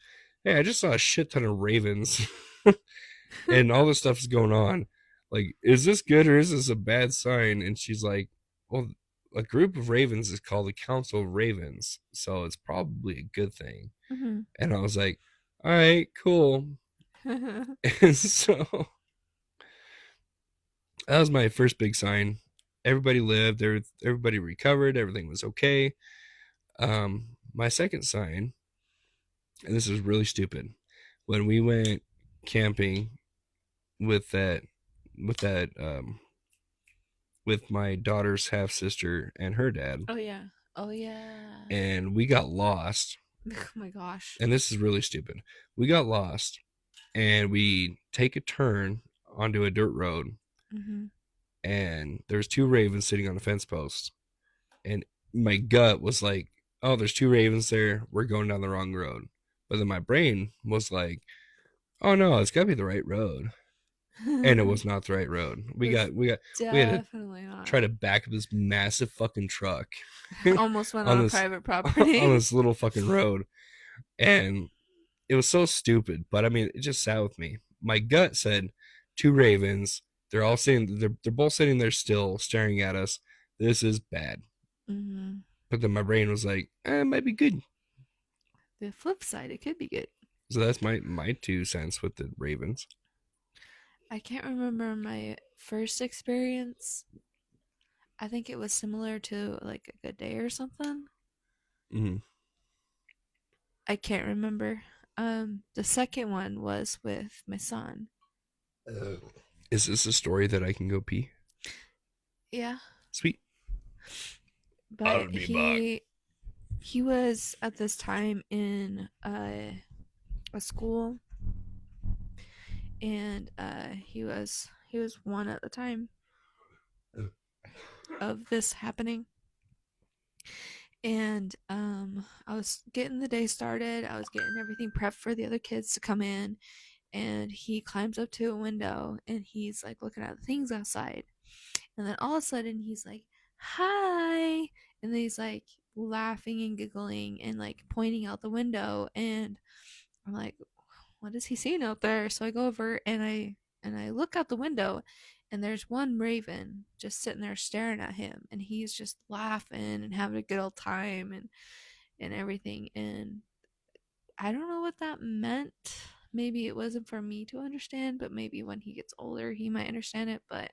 [SPEAKER 1] hey, I just saw a shit ton of ravens, and all this stuff is going on. Like, is this good or is this a bad sign? And she's like, well, a group of ravens is called a council of ravens, so it's probably a good thing.
[SPEAKER 2] Mm-hmm.
[SPEAKER 1] And I was like, all right, cool. And so that was my first big sign. Everybody lived, everybody recovered, everything was okay. My second sign, and this is really stupid, when we went camping with that with that with my daughter's half sister and her dad,
[SPEAKER 2] Oh yeah. Oh yeah.
[SPEAKER 1] and we got lost.
[SPEAKER 2] Oh my gosh.
[SPEAKER 1] And this is really stupid. We got lost, and we take a turn onto a dirt road,
[SPEAKER 2] Mm-hmm.
[SPEAKER 1] and there's two ravens sitting on a fence post, and my gut was like, "Oh, there's two ravens there. We're going down the wrong road." But then my brain was like, "Oh no, it's got to be the right road." And it was not the right road.
[SPEAKER 2] It's
[SPEAKER 1] We had to
[SPEAKER 2] definitely not.
[SPEAKER 1] try to back up this massive fucking truck
[SPEAKER 2] Almost went
[SPEAKER 1] on
[SPEAKER 2] on
[SPEAKER 1] this
[SPEAKER 2] private
[SPEAKER 1] on
[SPEAKER 2] property.
[SPEAKER 1] this little fucking road, and it was so stupid. But I mean, it just sat with me. My gut said two ravens. They're all sitting. They're both sitting there still, staring at us. This is bad.
[SPEAKER 2] Mm-hmm.
[SPEAKER 1] But then my brain was like, it might be good.
[SPEAKER 2] The flip side, it could be good.
[SPEAKER 1] So that's my 2 cents with the ravens.
[SPEAKER 2] I can't remember my first experience. I think it was similar to like a good day or something.
[SPEAKER 1] Mm-hmm.
[SPEAKER 2] I can't remember. The second one was with my son.
[SPEAKER 1] Is this a story that I can go pee?
[SPEAKER 2] Yeah,
[SPEAKER 1] Sweet.
[SPEAKER 2] but
[SPEAKER 1] I'll be back.
[SPEAKER 2] he was at this time in a school, and he was one at the time of this happening. And I was getting the day started. I was getting everything prepped for the other kids to come in, and he climbs up to a window and he's like looking at the things outside. And then all of a sudden he's like, "Hi," and he's like laughing and giggling and like pointing out the window, and I'm like, what is he seeing out there? So I go over and I look out the window, and there's one raven just sitting there staring at him, and he's just laughing and having a good old time and everything. And I don't know what that meant. Maybe it wasn't for me to understand, but maybe when he gets older he might understand it. But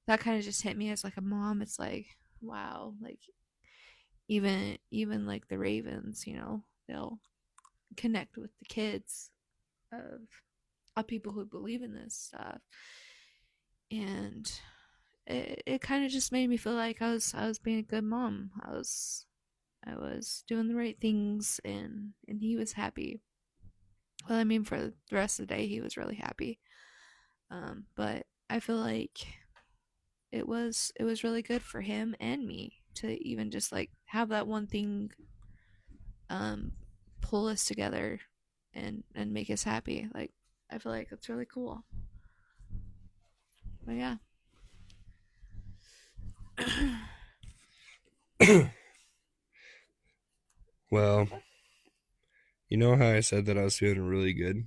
[SPEAKER 2] that kind of just hit me as like a mom. It's like, wow, like even like the ravens, they'll connect with the kids of people who believe in this stuff. And it kind of just made me feel like I was being a good mom. I was doing the right things, and he was happy. Well, I mean, for the rest of the day he was really happy. But I feel like it was really good for him and me to even just like have that one thing um pull us together and make us happy. Like, I feel like that's really cool. But yeah.
[SPEAKER 1] Well, you know how I said that I was feeling really good?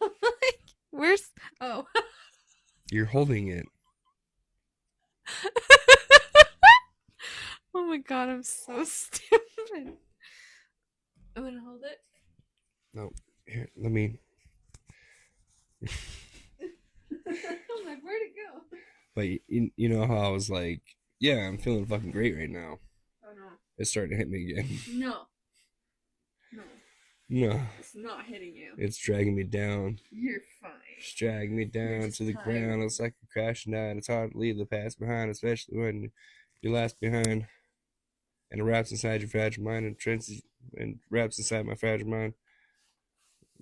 [SPEAKER 2] Like, where's oh.
[SPEAKER 1] You're holding it.
[SPEAKER 2] Oh my god, I'm so stupid. I'm gonna hold it.
[SPEAKER 1] No, here, let me.
[SPEAKER 2] I'm like, where'd it go?
[SPEAKER 1] But you know how I was like, yeah, I'm feeling fucking great right now.
[SPEAKER 2] Oh no.
[SPEAKER 1] It's starting to hit me again.
[SPEAKER 2] No. No.
[SPEAKER 1] No,
[SPEAKER 2] It's not hitting you.
[SPEAKER 1] it's dragging me down.
[SPEAKER 2] You're fine.
[SPEAKER 1] It's dragging me down to the
[SPEAKER 2] tired.
[SPEAKER 1] ground. It's like a crashing down. It's hard to leave the past behind, especially when you're last behind. And it wraps inside your fragile mind and wraps inside my fragile mind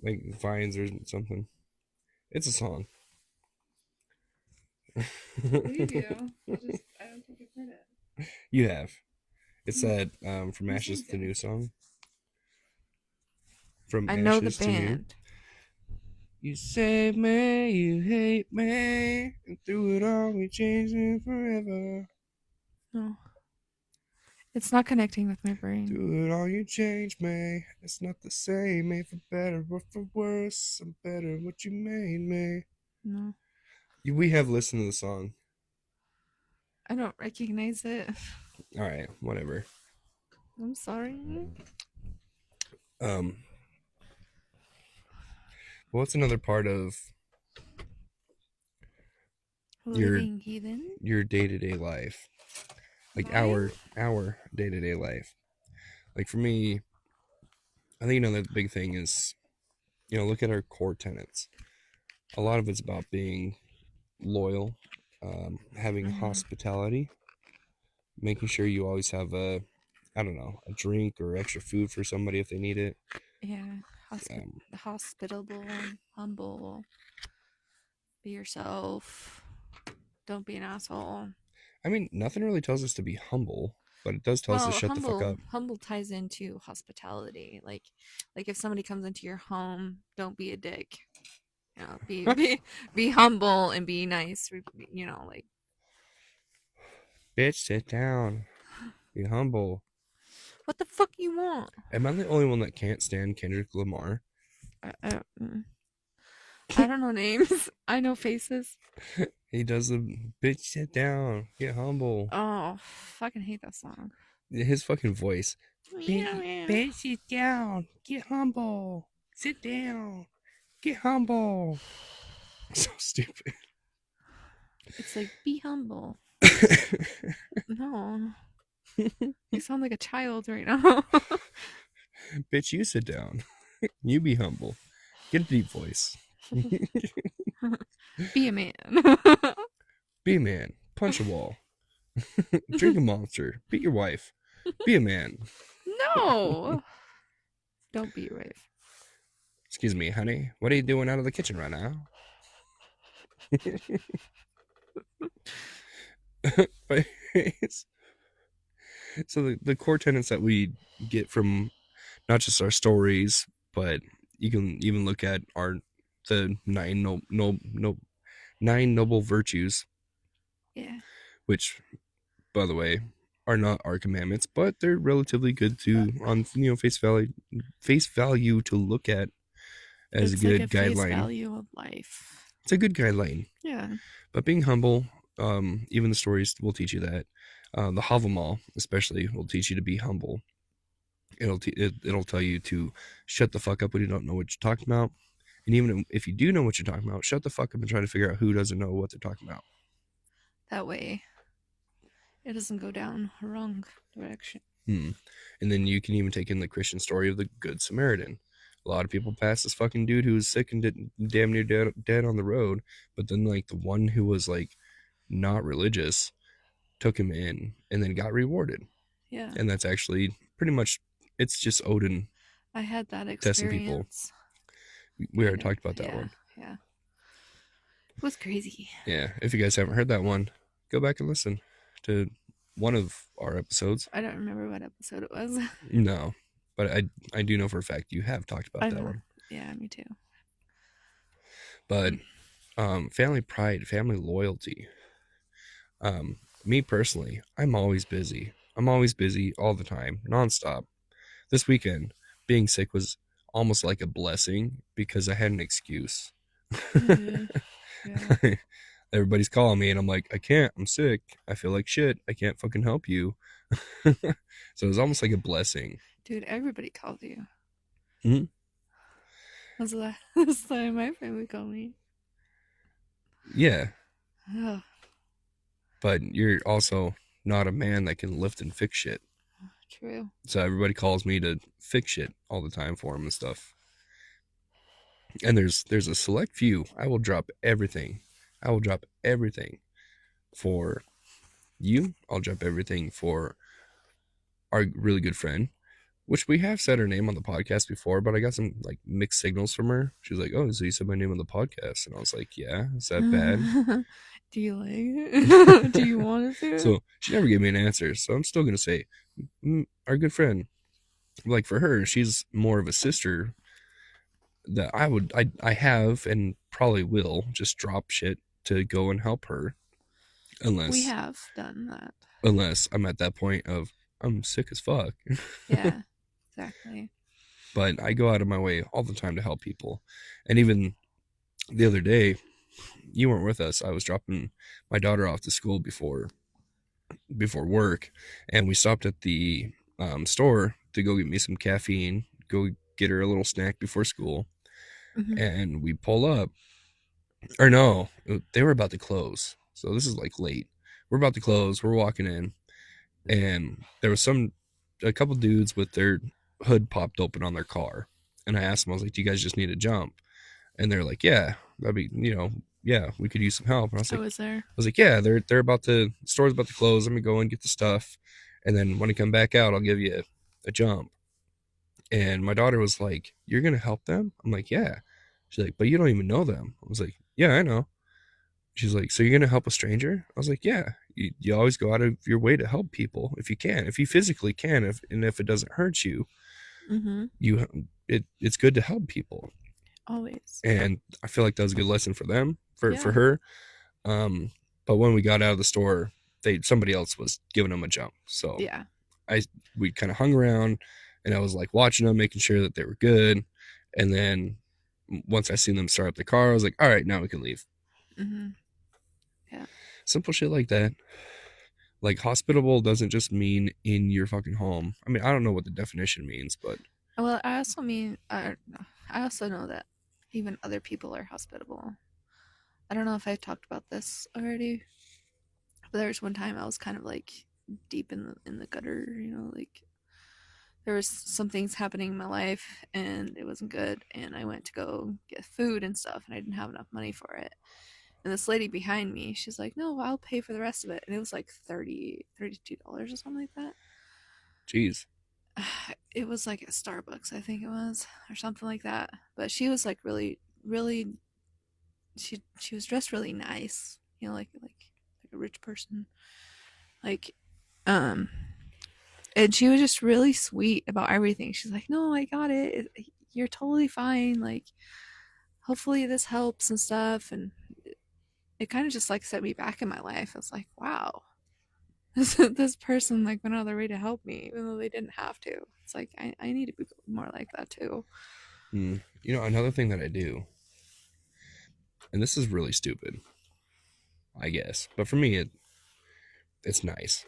[SPEAKER 1] like vines or something. It's a song.
[SPEAKER 2] Believe you. I don't think I've heard it.
[SPEAKER 1] You have. It's that From
[SPEAKER 2] Who
[SPEAKER 1] Ashes
[SPEAKER 2] sings
[SPEAKER 1] to
[SPEAKER 2] it?
[SPEAKER 1] New song. From
[SPEAKER 2] I know the
[SPEAKER 1] Ashes to New.
[SPEAKER 2] band.
[SPEAKER 1] You save me, you hate me, and through it all we change it forever.
[SPEAKER 2] No. It's not connecting with my brain.
[SPEAKER 1] Through it all you change me. It's not the same, ain't for better or for worse. I'm better what you made me.
[SPEAKER 2] No.
[SPEAKER 1] We have listened to the song.
[SPEAKER 2] I don't recognize it.
[SPEAKER 1] All right, whatever.
[SPEAKER 2] I'm sorry.
[SPEAKER 1] Um, what's another part of your
[SPEAKER 2] Living heathen.
[SPEAKER 1] your day to day life? Like
[SPEAKER 2] Mine?
[SPEAKER 1] our day to day life. Like for me, I think another big thing is, look at our core tenets. A lot of it's about being loyal, having
[SPEAKER 2] Mm-hmm.
[SPEAKER 1] hospitality, making sure you always have I don't know, a drink or extra food for somebody if they need it.
[SPEAKER 2] Yeah.
[SPEAKER 1] Um,
[SPEAKER 2] Hospitable, humble. Be yourself. Don't be an asshole.
[SPEAKER 1] I mean, nothing really tells us to be humble, but it does tell us to
[SPEAKER 2] Well,
[SPEAKER 1] shut the fuck up.
[SPEAKER 2] humble ties into hospitality. Like if somebody comes into your home, don't be a dick. Be humble and be nice. Like
[SPEAKER 1] Bitch, sit down. Be humble.
[SPEAKER 2] what the fuck you want?
[SPEAKER 1] Am I the only one that can't stand Kendrick Lamar?
[SPEAKER 2] I don't know names. I know faces.
[SPEAKER 1] He does the bitch, sit down. Get humble.
[SPEAKER 2] Oh, fucking hate that song.
[SPEAKER 1] His fucking voice.
[SPEAKER 2] Meow, meow.
[SPEAKER 1] Bitch, sit down. Get humble. Sit down. Get humble. So stupid.
[SPEAKER 2] It's like be humble. No, you sound like a child right now.
[SPEAKER 1] Bitch, you sit down. You be humble. Get a deep voice.
[SPEAKER 2] Be a man.
[SPEAKER 1] Be a man. Punch a wall. Drink a monster. Beat your wife. Be a man.
[SPEAKER 2] No, don't be your wife.
[SPEAKER 1] Excuse me, honey. What are you doing out of the kitchen right now? But so the core tenets that we get from not just our stories, but you can even look at the nine noble virtues,
[SPEAKER 2] Yeah.
[SPEAKER 1] which, by the way, are not our commandments, but they're relatively good to on face value to look at as a
[SPEAKER 2] It's like a
[SPEAKER 1] good
[SPEAKER 2] face
[SPEAKER 1] guideline.
[SPEAKER 2] value of life.
[SPEAKER 1] It's a good guideline.
[SPEAKER 2] Yeah.
[SPEAKER 1] But being humble, even the stories will teach you that. The Havamal, especially, will teach you to be humble. It'll tell you to shut the fuck up when you don't know what you're talking about. And even if you do know what you're talking about, shut the fuck up and try to figure out who doesn't know what they're talking about.
[SPEAKER 2] That way it doesn't go down a wrong direction.
[SPEAKER 1] Hmm. And then you can even take in the Christian story of the Good Samaritan. A lot of people pass this fucking dude who was sick and damn near dead on the road, but then like the one who was like not religious took him in and then got rewarded.
[SPEAKER 2] Yeah.
[SPEAKER 1] And that's actually pretty much, it's just Odin
[SPEAKER 2] I had that
[SPEAKER 1] testing people.
[SPEAKER 2] experience.
[SPEAKER 1] We already talked about that
[SPEAKER 2] Yeah.
[SPEAKER 1] one.
[SPEAKER 2] Yeah. It was crazy.
[SPEAKER 1] Yeah, if you guys haven't heard that one, go back and listen to one of our episodes.
[SPEAKER 2] I don't remember what episode it was.
[SPEAKER 1] No, but I do know for a fact you have talked about
[SPEAKER 2] I
[SPEAKER 1] that
[SPEAKER 2] know.
[SPEAKER 1] one.
[SPEAKER 2] Yeah, me too.
[SPEAKER 1] But family pride, family loyalty. Me personally, I'm always busy. I'm always busy all the time, nonstop. This weekend, being sick was almost like a blessing because I had an excuse.
[SPEAKER 2] Yeah.
[SPEAKER 1] Everybody's calling me and I'm like, I can't, I'm sick, I feel like shit, I can't fucking help you. So it was almost like a blessing.
[SPEAKER 2] Dude, everybody called you.
[SPEAKER 1] Mm-hmm.
[SPEAKER 2] That's the last time my family called me.
[SPEAKER 1] Yeah,
[SPEAKER 2] Oh,
[SPEAKER 1] but you're also not a man that can lift and fix shit.
[SPEAKER 2] true.
[SPEAKER 1] So everybody calls me to fix shit all the time for them and stuff. And there's a select few. I will drop everything. I will drop everything for you. I'll drop everything for our really good friend, which we have said her name on the podcast before, but I got some like mixed signals from her. She was like, "Oh, so you said my name on the podcast?" And I was like, "Yeah, is that bad?"
[SPEAKER 2] Do you like it? Do you want to?
[SPEAKER 1] So she never gave me an answer. So I'm still gonna say, our good friend. Like for her, she's more of a sister that I have and probably will just drop shit to go and help her,
[SPEAKER 2] We
[SPEAKER 1] unless
[SPEAKER 2] have done that.
[SPEAKER 1] unless I'm at that point of I'm sick as fuck.
[SPEAKER 2] Yeah, exactly.
[SPEAKER 1] But I go out of my way all the time to help people. And even the other day, you weren't with us. I was dropping my daughter off to school before work, and we stopped at the store to go get me some caffeine, go get her a little snack before school.
[SPEAKER 2] Mm-hmm.
[SPEAKER 1] And we pull up, or no, they were about to close. So this is like late. We're about to close. We're walking in, and there was a couple dudes with their hood popped open on their car. And I asked them, I was like, "Do you guys just need a jump?" And they're like, "Yeah, that'd be, yeah, we could use some help." And
[SPEAKER 2] I was there.
[SPEAKER 1] I was like, "Yeah, they're about to, the store's about to close. Let me go and get the stuff, and then when I come back out, I'll give you a jump." And my daughter was like, "You're gonna help them?" I'm like, "Yeah." She's like, "But you don't even know them." I was like, "Yeah, I know." She's like, "So you're gonna help a stranger?" I was like, "Yeah. You always go out of your way to help people if you can, if you physically can, if it doesn't hurt you,
[SPEAKER 2] Mm-hmm.
[SPEAKER 1] it's good to help people."
[SPEAKER 2] Always.
[SPEAKER 1] And I feel like that was a good lesson for them, for
[SPEAKER 2] Yeah.
[SPEAKER 1] her. But when we got out of the store, somebody else was giving them a jump, so
[SPEAKER 2] Yeah.
[SPEAKER 1] we kind of hung around, and I was like watching them, making sure that they were good, and then once I seen them start up the car, I was like, "All right, now we can leave."
[SPEAKER 2] Mm-hmm. Yeah.
[SPEAKER 1] Simple shit like that. Like hospitable doesn't just mean in your fucking home. I mean, I don't know what the definition means, but
[SPEAKER 2] Well, I also mean, I also know that even other people are hospitable. I don't know if I talked about this already, but there was one time I was kind of like deep in the gutter, like there was some things happening in my life and it wasn't good, and I went to go get food and stuff, and I didn't have enough money for it. And this lady behind me, she's like, "No, I'll pay for the rest of it," and it was like $32 or something like that.
[SPEAKER 1] geez,
[SPEAKER 2] It was like at Starbucks, I think it was, or something like that. But she was like really, really. She was dressed really nice, like a rich person, like, um, and she was just really sweet about everything. She's like, "No, I got it. You're totally fine. Like, hopefully this helps and stuff." And it kind of just like set me back in my life. I was like, "Wow." This person like went out of their way to help me, even though they didn't have to. It's like I need to be more like that too.
[SPEAKER 1] You know, another thing that I do, and this is really stupid, I guess, but for me, it's nice.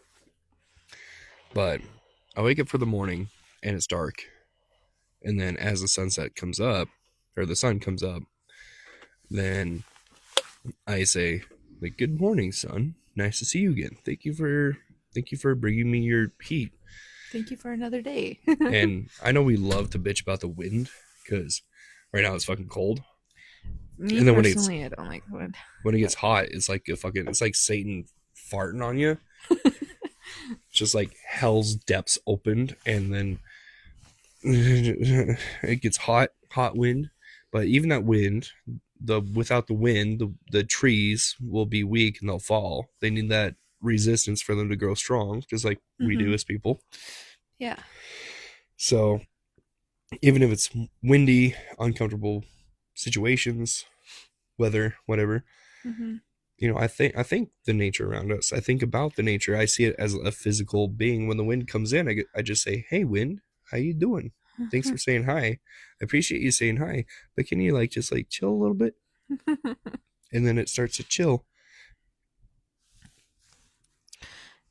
[SPEAKER 1] But I wake up for the morning and it's dark, and then as the sunset comes up, or the sun comes up, then I say, like, "Good morning, sun. Nice to see you again. Thank you for bringing me your heat."
[SPEAKER 2] Thank you for another day.
[SPEAKER 1] And I know we love to bitch about the wind because right now it's fucking cold.
[SPEAKER 2] Me
[SPEAKER 1] And then when it's
[SPEAKER 2] personally, I don't like the wind.
[SPEAKER 1] when it gets hot, it's like Satan farting on you. It's just like hell's depths opened, and then it gets hot, hot wind. But even that wind, the without the wind, the trees will be weak and they'll fall. They need that resistance for them to grow strong, just like we do
[SPEAKER 2] Mm-hmm.
[SPEAKER 1] as people.
[SPEAKER 2] Yeah.
[SPEAKER 1] So even if it's windy, uncomfortable situations, weather, whatever,
[SPEAKER 2] Mm-hmm.
[SPEAKER 1] I think the nature around us. I think about the nature. I see it as a physical being. When the wind comes in, I just say, "Hey, wind, how you doing? Thanks for saying hi. I appreciate you saying hi. But can you like just like chill a little bit?" And then it starts to chill.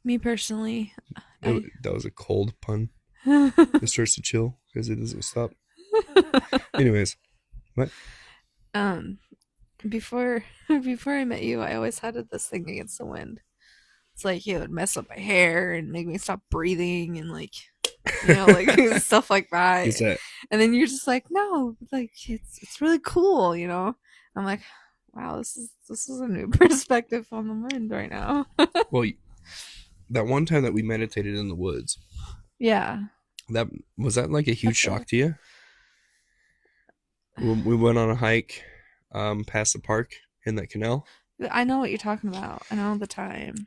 [SPEAKER 2] Me personally, I
[SPEAKER 1] That was a cold pun. It starts to chill because it doesn't stop. Anyways, what?
[SPEAKER 2] um before I met you, I always had this thing against the wind. It's like it would mess up my hair and make me stop breathing and like like stuff like that.
[SPEAKER 1] Is that
[SPEAKER 2] And then you're just like, no, like it's really cool. I'm like, wow, this is a new perspective on the wind right now.
[SPEAKER 1] well? That one time that we meditated in the woods.
[SPEAKER 2] Yeah,
[SPEAKER 1] That was that like a huge
[SPEAKER 2] that's
[SPEAKER 1] shock to you? We went on a hike past the park in that canal.
[SPEAKER 2] I know what you're talking about. I know the time.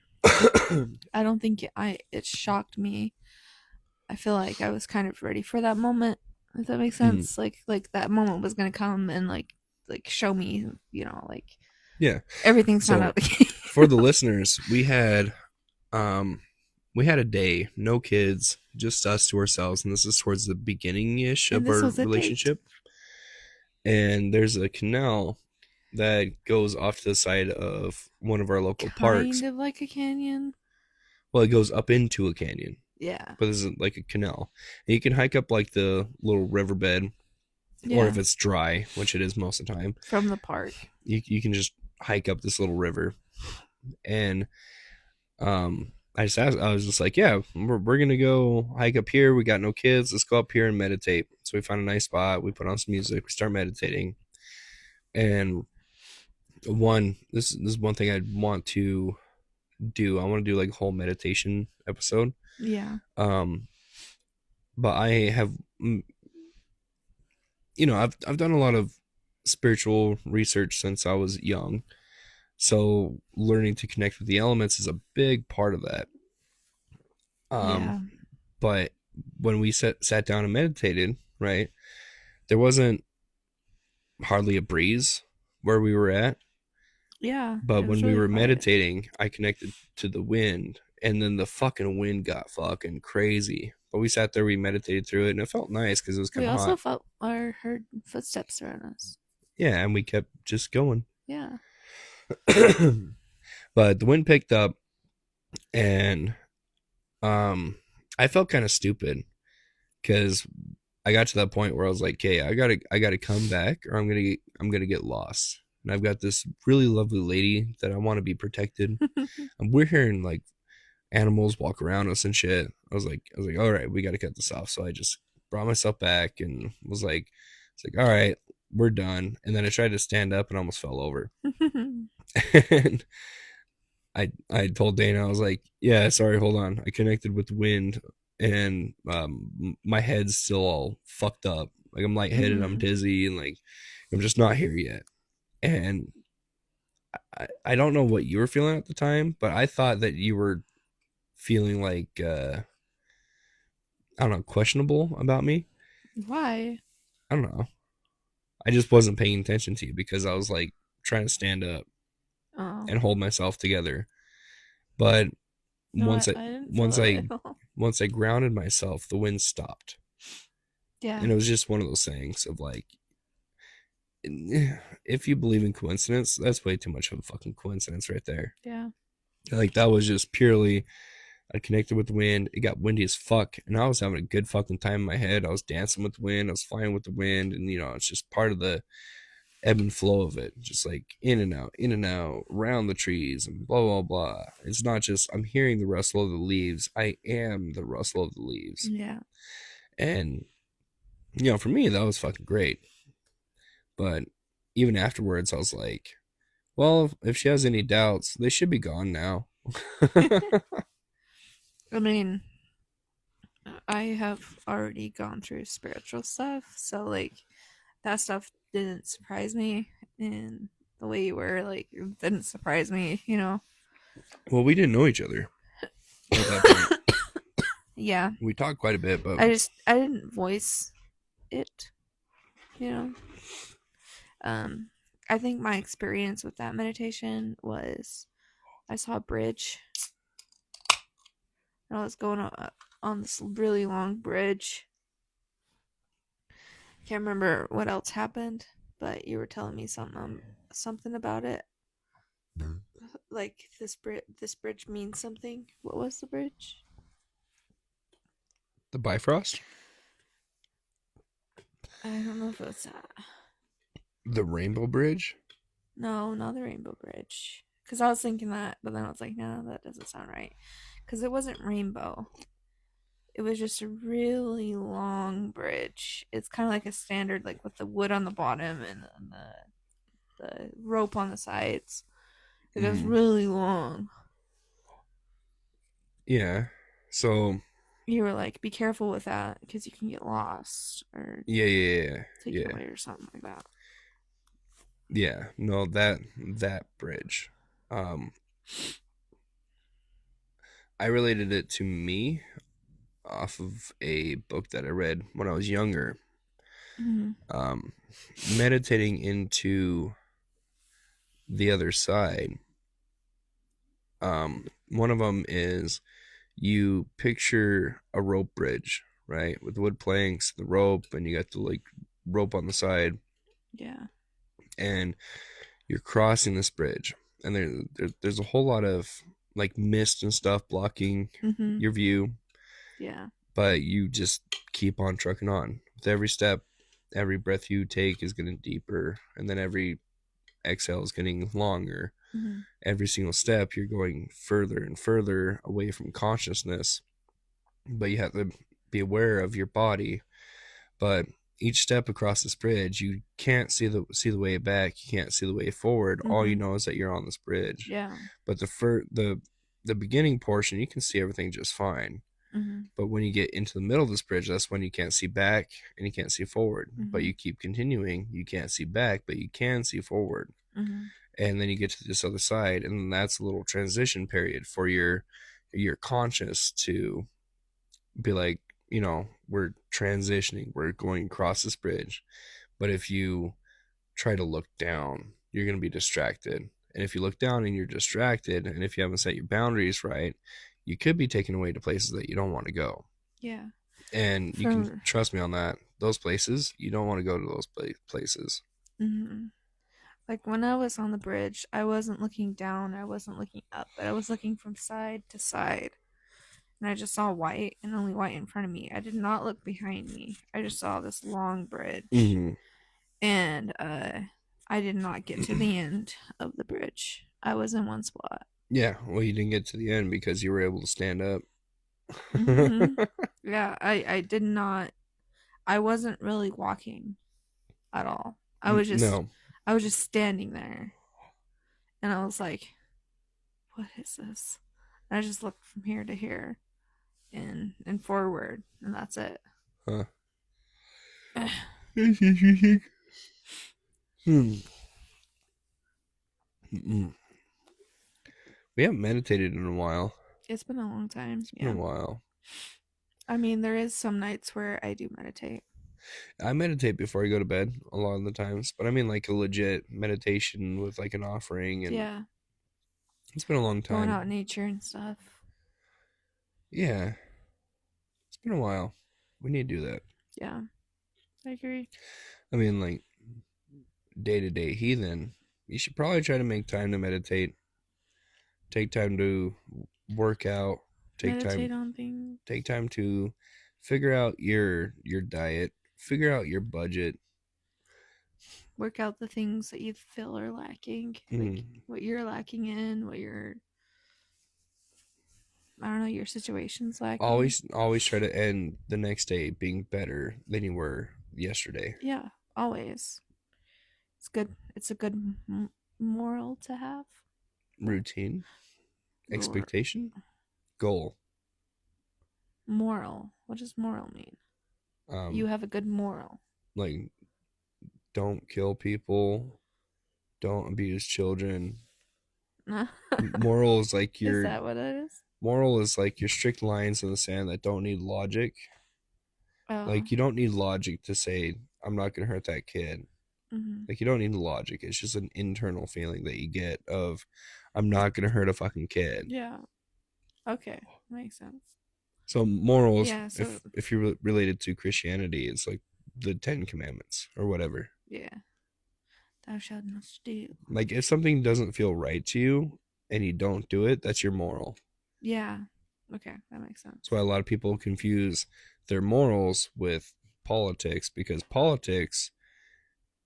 [SPEAKER 2] I don't think it shocked me. I feel like I was kind of ready for that moment. If that makes
[SPEAKER 1] Mm,
[SPEAKER 2] sense, like that moment was gonna come and like show me, like
[SPEAKER 1] yeah.
[SPEAKER 2] everything's not
[SPEAKER 1] So
[SPEAKER 2] okay.
[SPEAKER 1] for the listeners, um we had a day, no kids, just us to ourselves, and this is towards the beginning ish
[SPEAKER 2] And
[SPEAKER 1] of
[SPEAKER 2] this
[SPEAKER 1] our
[SPEAKER 2] was a date,
[SPEAKER 1] relationship. And there's a canal that goes off to the side of one of our local
[SPEAKER 2] kind
[SPEAKER 1] parks.
[SPEAKER 2] of like a canyon.
[SPEAKER 1] Well, it goes up into a canyon,
[SPEAKER 2] Yeah,
[SPEAKER 1] but this is like a canal. And you can hike up like the little riverbed, or if
[SPEAKER 2] yeah,
[SPEAKER 1] it's dry, which it is most of the time,
[SPEAKER 2] from the park.
[SPEAKER 1] you can just hike up this little river. And I was just like, yeah, we're gonna go hike up here. We got no kids. Let's go up here and meditate. So we found a nice spot. We put on some music. We start meditating. And this is one thing I want to do. I want to do like a whole meditation episode.
[SPEAKER 2] Yeah,
[SPEAKER 1] Um, but I have, I've done a lot of spiritual research since I was young. So learning to connect with the elements is a big part of that. Um,
[SPEAKER 2] yeah,
[SPEAKER 1] but when we sat down and meditated, right, there wasn't hardly a breeze where we were at.
[SPEAKER 2] yeah.
[SPEAKER 1] But
[SPEAKER 2] It was
[SPEAKER 1] when we
[SPEAKER 2] really
[SPEAKER 1] were
[SPEAKER 2] quiet.
[SPEAKER 1] meditating, I connected to the wind, and then the fucking wind got fucking crazy. But we sat there, we meditated through it, and it felt nice because it was
[SPEAKER 2] We
[SPEAKER 1] kind of
[SPEAKER 2] also
[SPEAKER 1] hot.
[SPEAKER 2] felt or heard footsteps around us.
[SPEAKER 1] Yeah, and we kept just going.
[SPEAKER 2] Yeah.
[SPEAKER 1] But the wind picked up, and um, I felt kind of stupid because I got to that point where I was like, "Okay, I gotta come back, or I'm gonna get lost." And I've got this really lovely lady that I want to be protected. And we're hearing like animals walk around us and shit. I was like, all right, we got to cut this off. So I just brought myself back and was like, it's like, all right, we're done. And then I tried to stand up and almost fell over. And I told Dana, I was like, yeah, sorry, hold on. I connected with the wind, and my head's still all fucked up. Like I'm lightheaded, I'm
[SPEAKER 2] Mhm.
[SPEAKER 1] dizzy, and like I'm just not here yet. And I don't know what you were feeling at the time, but I thought that you were feeling like I don't know, questionable about me.
[SPEAKER 2] Why?
[SPEAKER 1] I don't know. I just wasn't paying attention to you because I was like trying to stand up
[SPEAKER 2] Oh.
[SPEAKER 1] and hold myself together. But
[SPEAKER 2] No,
[SPEAKER 1] once I
[SPEAKER 2] I didn't feel
[SPEAKER 1] once
[SPEAKER 2] that way
[SPEAKER 1] I
[SPEAKER 2] at all.
[SPEAKER 1] once I grounded myself, the wind stopped.
[SPEAKER 2] Yeah.
[SPEAKER 1] And it was just one of those things of like, if you believe in coincidence, that's way too much of a fucking coincidence right there.
[SPEAKER 2] Yeah.
[SPEAKER 1] Like that was just purely, I connected with the wind. It got windy as fuck, and I was having a good fucking time in my head. I was dancing with the wind. I was flying with the wind, and it's just part of the ebb and flow of it. Just like in and out, around the trees, and blah blah blah. It's not just I'm hearing the rustle of the leaves. I am the rustle of the leaves,
[SPEAKER 2] Yeah.
[SPEAKER 1] and for me that was fucking great. But even afterwards, I was like, well, if she has any doubts, they should be gone now.
[SPEAKER 2] I mean, I have already gone through spiritual stuff, so like that stuff didn't surprise me, and the way you were like it didn't surprise me, you know.
[SPEAKER 1] Well, we didn't know each other at that point.
[SPEAKER 2] Yeah.
[SPEAKER 1] We talked quite a bit, but
[SPEAKER 2] I didn't voice it, you know. Um I think my experience with that meditation was I saw a bridge and I was going on this really long bridge. Can't remember what else happened, but you were telling me something about it. Like this bridge means something. What was the bridge?
[SPEAKER 1] the Bifrost,
[SPEAKER 2] I don't know if it was that.
[SPEAKER 1] the Rainbow Bridge.
[SPEAKER 2] No, not the Rainbow Bridge. Because I was thinking that, but then I was like, no, that doesn't sound right. Because it wasn't rainbow. It was just a really long bridge. It's kind of like a standard, like with the wood on the bottom and the rope on the sides. It goes
[SPEAKER 1] Mm,
[SPEAKER 2] really long.
[SPEAKER 1] yeah. So
[SPEAKER 2] You were like, be careful with that because you can get lost or
[SPEAKER 1] yeah, yeah, yeah,
[SPEAKER 2] taken
[SPEAKER 1] yeah,
[SPEAKER 2] away or something like that.
[SPEAKER 1] yeah. No, that bridge. Um, I related it to me off of a book that I read when I was younger.
[SPEAKER 2] Mm-hmm.
[SPEAKER 1] Um, meditating into the other side. One of them is you picture a rope bridge, right, with wood planks, the rope, and you got the like rope on the side,
[SPEAKER 2] Yeah.
[SPEAKER 1] and you're crossing this bridge, and there's a whole lot of like mist and stuff blocking
[SPEAKER 2] Mm-hmm.
[SPEAKER 1] your view,
[SPEAKER 2] Yeah.
[SPEAKER 1] but you just keep on trucking on. With every step, every breath you take is getting deeper, and then every exhale is getting longer.
[SPEAKER 2] Mm-hmm.
[SPEAKER 1] Every single step, you're going further and further away from consciousness, but you have to be aware of your body. But each step across this bridge, you can't see the way back. You can't see the way forward. All you
[SPEAKER 2] Mm-hmm.
[SPEAKER 1] know is that you're on this bridge.
[SPEAKER 2] Yeah.
[SPEAKER 1] But the beginning portion, you can see everything just fine.
[SPEAKER 2] Mm-hmm.
[SPEAKER 1] But when you get into the middle of this bridge, that's when you can't see back and you can't see forward. But
[SPEAKER 2] Mm-hmm.
[SPEAKER 1] you keep continuing. You can't see back, but you can see forward.
[SPEAKER 2] Mm-hmm.
[SPEAKER 1] And then you get to this other side, and that's a little transition period for your conscious to be like, we're transitioning, we're going across this bridge. But if you try to look down, you're going to be distracted. And if you look down and you're distracted, and if you haven't set your boundaries right, you could be taken away to places that you don't want to go.
[SPEAKER 2] Yeah.
[SPEAKER 1] And you can
[SPEAKER 2] For
[SPEAKER 1] trust me on that. Those places, you don't want to go to those places.
[SPEAKER 2] mm-hmm. Like when I was on the bridge, I wasn't looking down, I wasn't looking up, but I was looking from side to side. And I just saw white and only white in front of me. I did not look behind me. I just saw this long bridge.
[SPEAKER 1] Mm-hmm.
[SPEAKER 2] And I did not get to the end of the bridge. I was in one spot.
[SPEAKER 1] Yeah, well, you didn't get to the end because you were able to stand up.
[SPEAKER 2] Mm-hmm. Yeah, I did not. I wasn't really walking at all.
[SPEAKER 1] No.
[SPEAKER 2] I was just standing there, and I was like, "What is this?" And I just looked from here to here, and forward, and that's it.
[SPEAKER 1] Huh. That's interesting. Hmm. Mm-mm. We haven't meditated in a while.
[SPEAKER 2] It's been a long time.
[SPEAKER 1] It's been a
[SPEAKER 2] Yeah.
[SPEAKER 1] while.
[SPEAKER 2] I mean, there is some nights where I do meditate.
[SPEAKER 1] I meditate before I go to bed a lot of the times, but I mean like a legit meditation with like an offering, and
[SPEAKER 2] Yeah.
[SPEAKER 1] it's been a long
[SPEAKER 2] Going out in
[SPEAKER 1] time.
[SPEAKER 2] nature and stuff.
[SPEAKER 1] Yeah, it's been a while. We need to do that.
[SPEAKER 2] Yeah, I agree.
[SPEAKER 1] I mean, like day to day heathen, you should probably try to make time to meditate, take time to work out, take time
[SPEAKER 2] Meditate on things.
[SPEAKER 1] take time to figure out your diet, figure out your budget.
[SPEAKER 2] Work out the things that you feel are lacking, like
[SPEAKER 1] Mm.
[SPEAKER 2] what you're lacking in, what your I don't know, your situation's lacking.
[SPEAKER 1] Always try to end the next day being better than you were yesterday.
[SPEAKER 2] Yeah, always. It's good. It's a good moral to have.
[SPEAKER 1] Routine,
[SPEAKER 2] Or
[SPEAKER 1] expectation, goal.
[SPEAKER 2] moral. What does moral mean? You
[SPEAKER 1] Um,
[SPEAKER 2] have a good moral.
[SPEAKER 1] like don't kill people, don't abuse children. Moral is like
[SPEAKER 2] Is
[SPEAKER 1] your
[SPEAKER 2] that what it is?
[SPEAKER 1] moral is like your strict lines in the sand that don't need logic.
[SPEAKER 2] Oh.
[SPEAKER 1] Like you don't need logic to say I'm not gonna hurt that kid.
[SPEAKER 2] Mm-hmm.
[SPEAKER 1] Like you don't need logic. It's just an internal feeling that you get of I'm not gonna hurt a fucking kid.
[SPEAKER 2] Yeah. Okay. Makes sense.
[SPEAKER 1] So morals,
[SPEAKER 2] Yeah. So
[SPEAKER 1] if you're related to Christianity, it's like the Ten Commandments or whatever.
[SPEAKER 2] yeah, thou shalt not steal.
[SPEAKER 1] Like if something doesn't feel right to you and you don't do it, that's your moral.
[SPEAKER 2] Yeah. Okay, that makes sense.
[SPEAKER 1] That's why a lot of people confuse their morals with politics because politics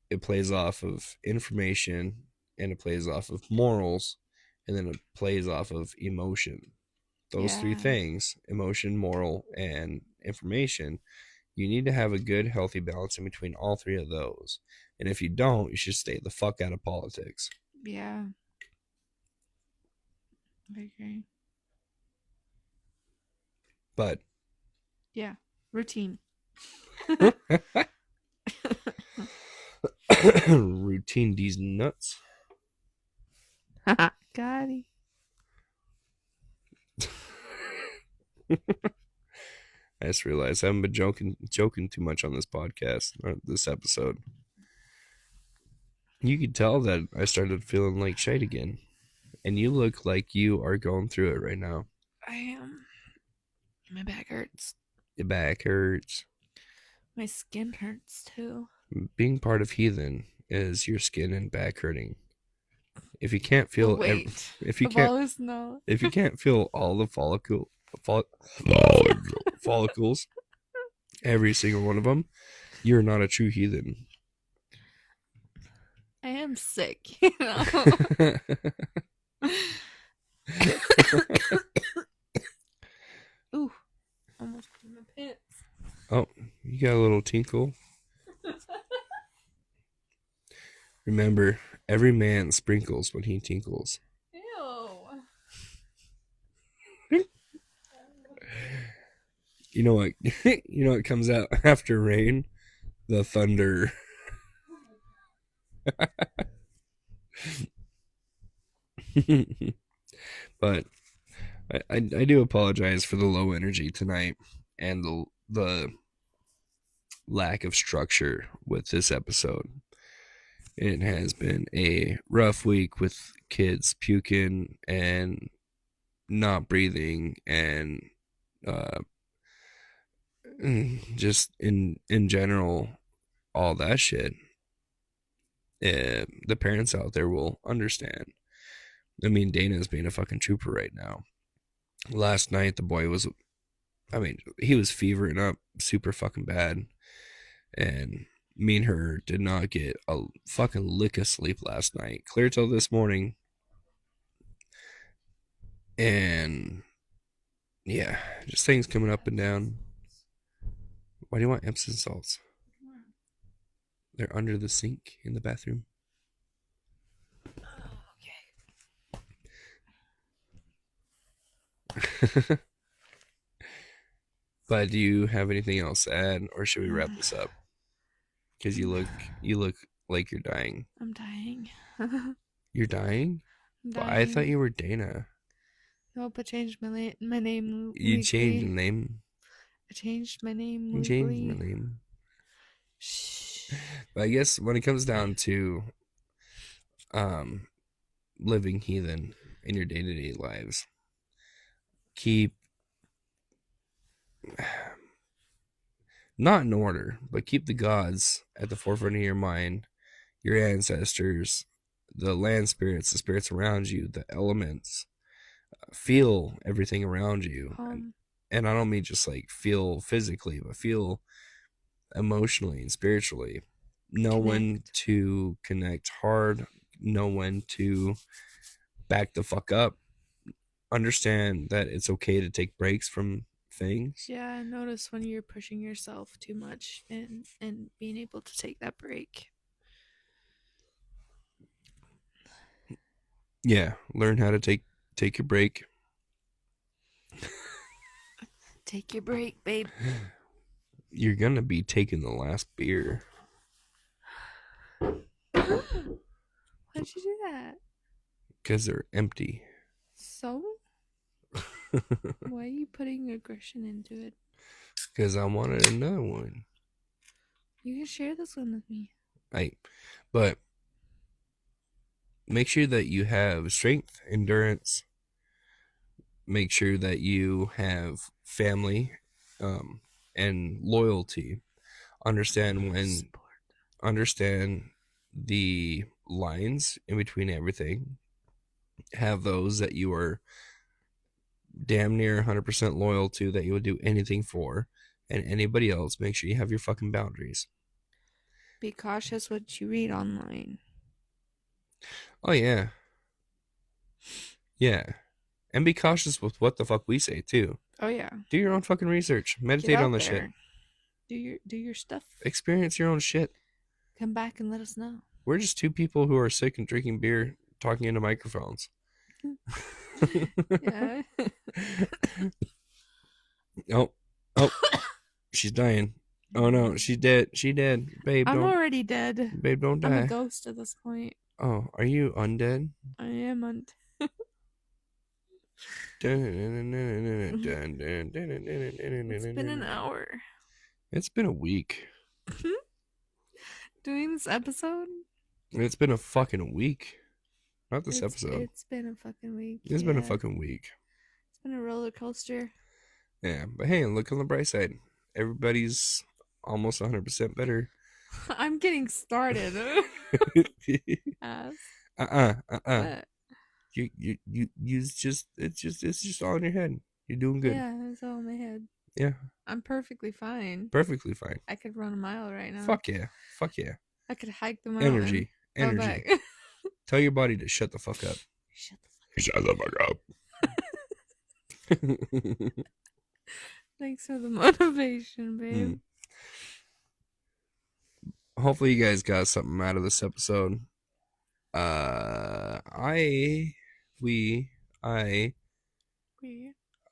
[SPEAKER 1] it plays off of information and it plays off of morals and then it plays off of emotion. Those three
[SPEAKER 2] Yeah.
[SPEAKER 1] things, emotion, moral, and information, you need to have a good, healthy balance in between all three of those. And if you don't, you should stay the fuck out of politics.
[SPEAKER 2] Yeah. I agree.
[SPEAKER 1] But
[SPEAKER 2] Yeah. Routine.
[SPEAKER 1] routine these nuts.
[SPEAKER 2] Got it.
[SPEAKER 1] I just realized I haven't been joking too much on this podcast or this episode. You could tell that I started feeling like shite again. And you look like you are going through it right now.
[SPEAKER 2] I am. My back hurts.
[SPEAKER 1] Your back hurts.
[SPEAKER 2] My skin hurts too.
[SPEAKER 1] Being part of Heathen is your skin and back hurting. If you can't feel
[SPEAKER 2] Wait.
[SPEAKER 1] if you
[SPEAKER 2] I've
[SPEAKER 1] can't
[SPEAKER 2] always known.
[SPEAKER 1] if you can't feel all the follicles, every single one of them, you're not a true heathen.
[SPEAKER 2] I am sick, you know. Ooh, almost put my pants.
[SPEAKER 1] Oh, you got a little tinkle. Remember, every man sprinkles when he tinkles.
[SPEAKER 2] Ew.
[SPEAKER 1] You know what? You know what comes out after rain? The thunder. But I do apologize for the low energy tonight and the lack of structure with this episode. It has been a rough week with kids puking and not breathing and uh, just in general all that shit. The parents out there will understand. I mean, Dana's being a fucking trooper right now. Last night, the boy was, I mean, he was fevering up super fucking bad. And me and her did not get a fucking lick of sleep last night. Clear till this morning. And yeah, just things coming up and down. Why do you want Epsom salts? They're under the sink in the bathroom. But do you have anything else to add, or should we wrap this up? Because you look like you're dying.
[SPEAKER 2] I'm dying. I'm
[SPEAKER 1] You're dying? Well, I thought
[SPEAKER 2] dying.
[SPEAKER 1] you were Dana.
[SPEAKER 2] I hope I changed my name
[SPEAKER 1] You changed the
[SPEAKER 2] legally.
[SPEAKER 1] name.
[SPEAKER 2] I changed my name
[SPEAKER 1] You changed my
[SPEAKER 2] legally.
[SPEAKER 1] name.
[SPEAKER 2] Shh.
[SPEAKER 1] But I guess when it comes down to um living heathen in your day-to-day lives, keep not in order, but keep the gods at the forefront of your mind, your ancestors, the land spirits, the spirits around you, the elements. Feel everything around you.
[SPEAKER 2] Um,
[SPEAKER 1] And I don't mean just like feel physically, but feel emotionally and spiritually. Know when
[SPEAKER 2] connect.
[SPEAKER 1] to connect hard, know when to back the fuck up. Understand that it's okay to take breaks from things.
[SPEAKER 2] Yeah, notice when you're pushing yourself too much and being able to take that break.
[SPEAKER 1] Yeah, learn how to take your break.
[SPEAKER 2] Take your break, babe.
[SPEAKER 1] You're gonna be taking the last beer
[SPEAKER 2] Why'd you do that?
[SPEAKER 1] because they're empty.
[SPEAKER 2] So? Why are you putting aggression into it?
[SPEAKER 1] Because I wanted another one.
[SPEAKER 2] You can share this one with me.
[SPEAKER 1] But make sure that you have strength, endurance. Make sure that you have family, and loyalty. Understand when
[SPEAKER 2] Support.
[SPEAKER 1] understand the lines in between everything. Have those that you are damn near 100% loyal to, that you would do anything for, and anybody else. Make sure you have your fucking boundaries.
[SPEAKER 2] Be cautious what you read online.
[SPEAKER 1] Oh yeah, yeah, and be cautious with what the fuck we say too.
[SPEAKER 2] Oh yeah.
[SPEAKER 1] Do your own fucking research.
[SPEAKER 2] Get
[SPEAKER 1] Meditate on
[SPEAKER 2] out
[SPEAKER 1] the shit.
[SPEAKER 2] there. Do your stuff.
[SPEAKER 1] Experience your own shit.
[SPEAKER 2] Come back and let us know.
[SPEAKER 1] We're just two people who are sick and drinking beer, talking into microphones.
[SPEAKER 2] Yeah.
[SPEAKER 1] Oh, oh, she's dying. Oh no, she's dead. She dead.
[SPEAKER 2] I'm already dead.
[SPEAKER 1] Babe, don't
[SPEAKER 2] I'm a
[SPEAKER 1] die.
[SPEAKER 2] ghost at this point.
[SPEAKER 1] Oh, are you undead?
[SPEAKER 2] I am It's been an hour.
[SPEAKER 1] It's been a week.
[SPEAKER 2] Doing this episode?
[SPEAKER 1] It's been a fucking week. Not this episode.
[SPEAKER 2] It's been a fucking week.
[SPEAKER 1] It's been a fucking week.
[SPEAKER 2] It's been a roller coaster.
[SPEAKER 1] Yeah, but hey, look on the bright side. Everybody's almost 100% better.
[SPEAKER 2] I'm getting started. Ass. What?
[SPEAKER 1] You just it's just all in your head. You're doing good.
[SPEAKER 2] Yeah, it's all in my head.
[SPEAKER 1] Yeah,
[SPEAKER 2] I'm perfectly fine.
[SPEAKER 1] perfectly fine.
[SPEAKER 2] I could run a mile right now.
[SPEAKER 1] Fuck yeah. Fuck yeah.
[SPEAKER 2] I could hike the mountain.
[SPEAKER 1] Energy.
[SPEAKER 2] Go
[SPEAKER 1] Energy.
[SPEAKER 2] back.
[SPEAKER 1] Tell your body to shut the fuck up.
[SPEAKER 2] Shut the fuck up.
[SPEAKER 1] Shut the fuck up.
[SPEAKER 2] Thanks for the motivation, babe.
[SPEAKER 1] Hopefully you guys got something out of this episode. I we I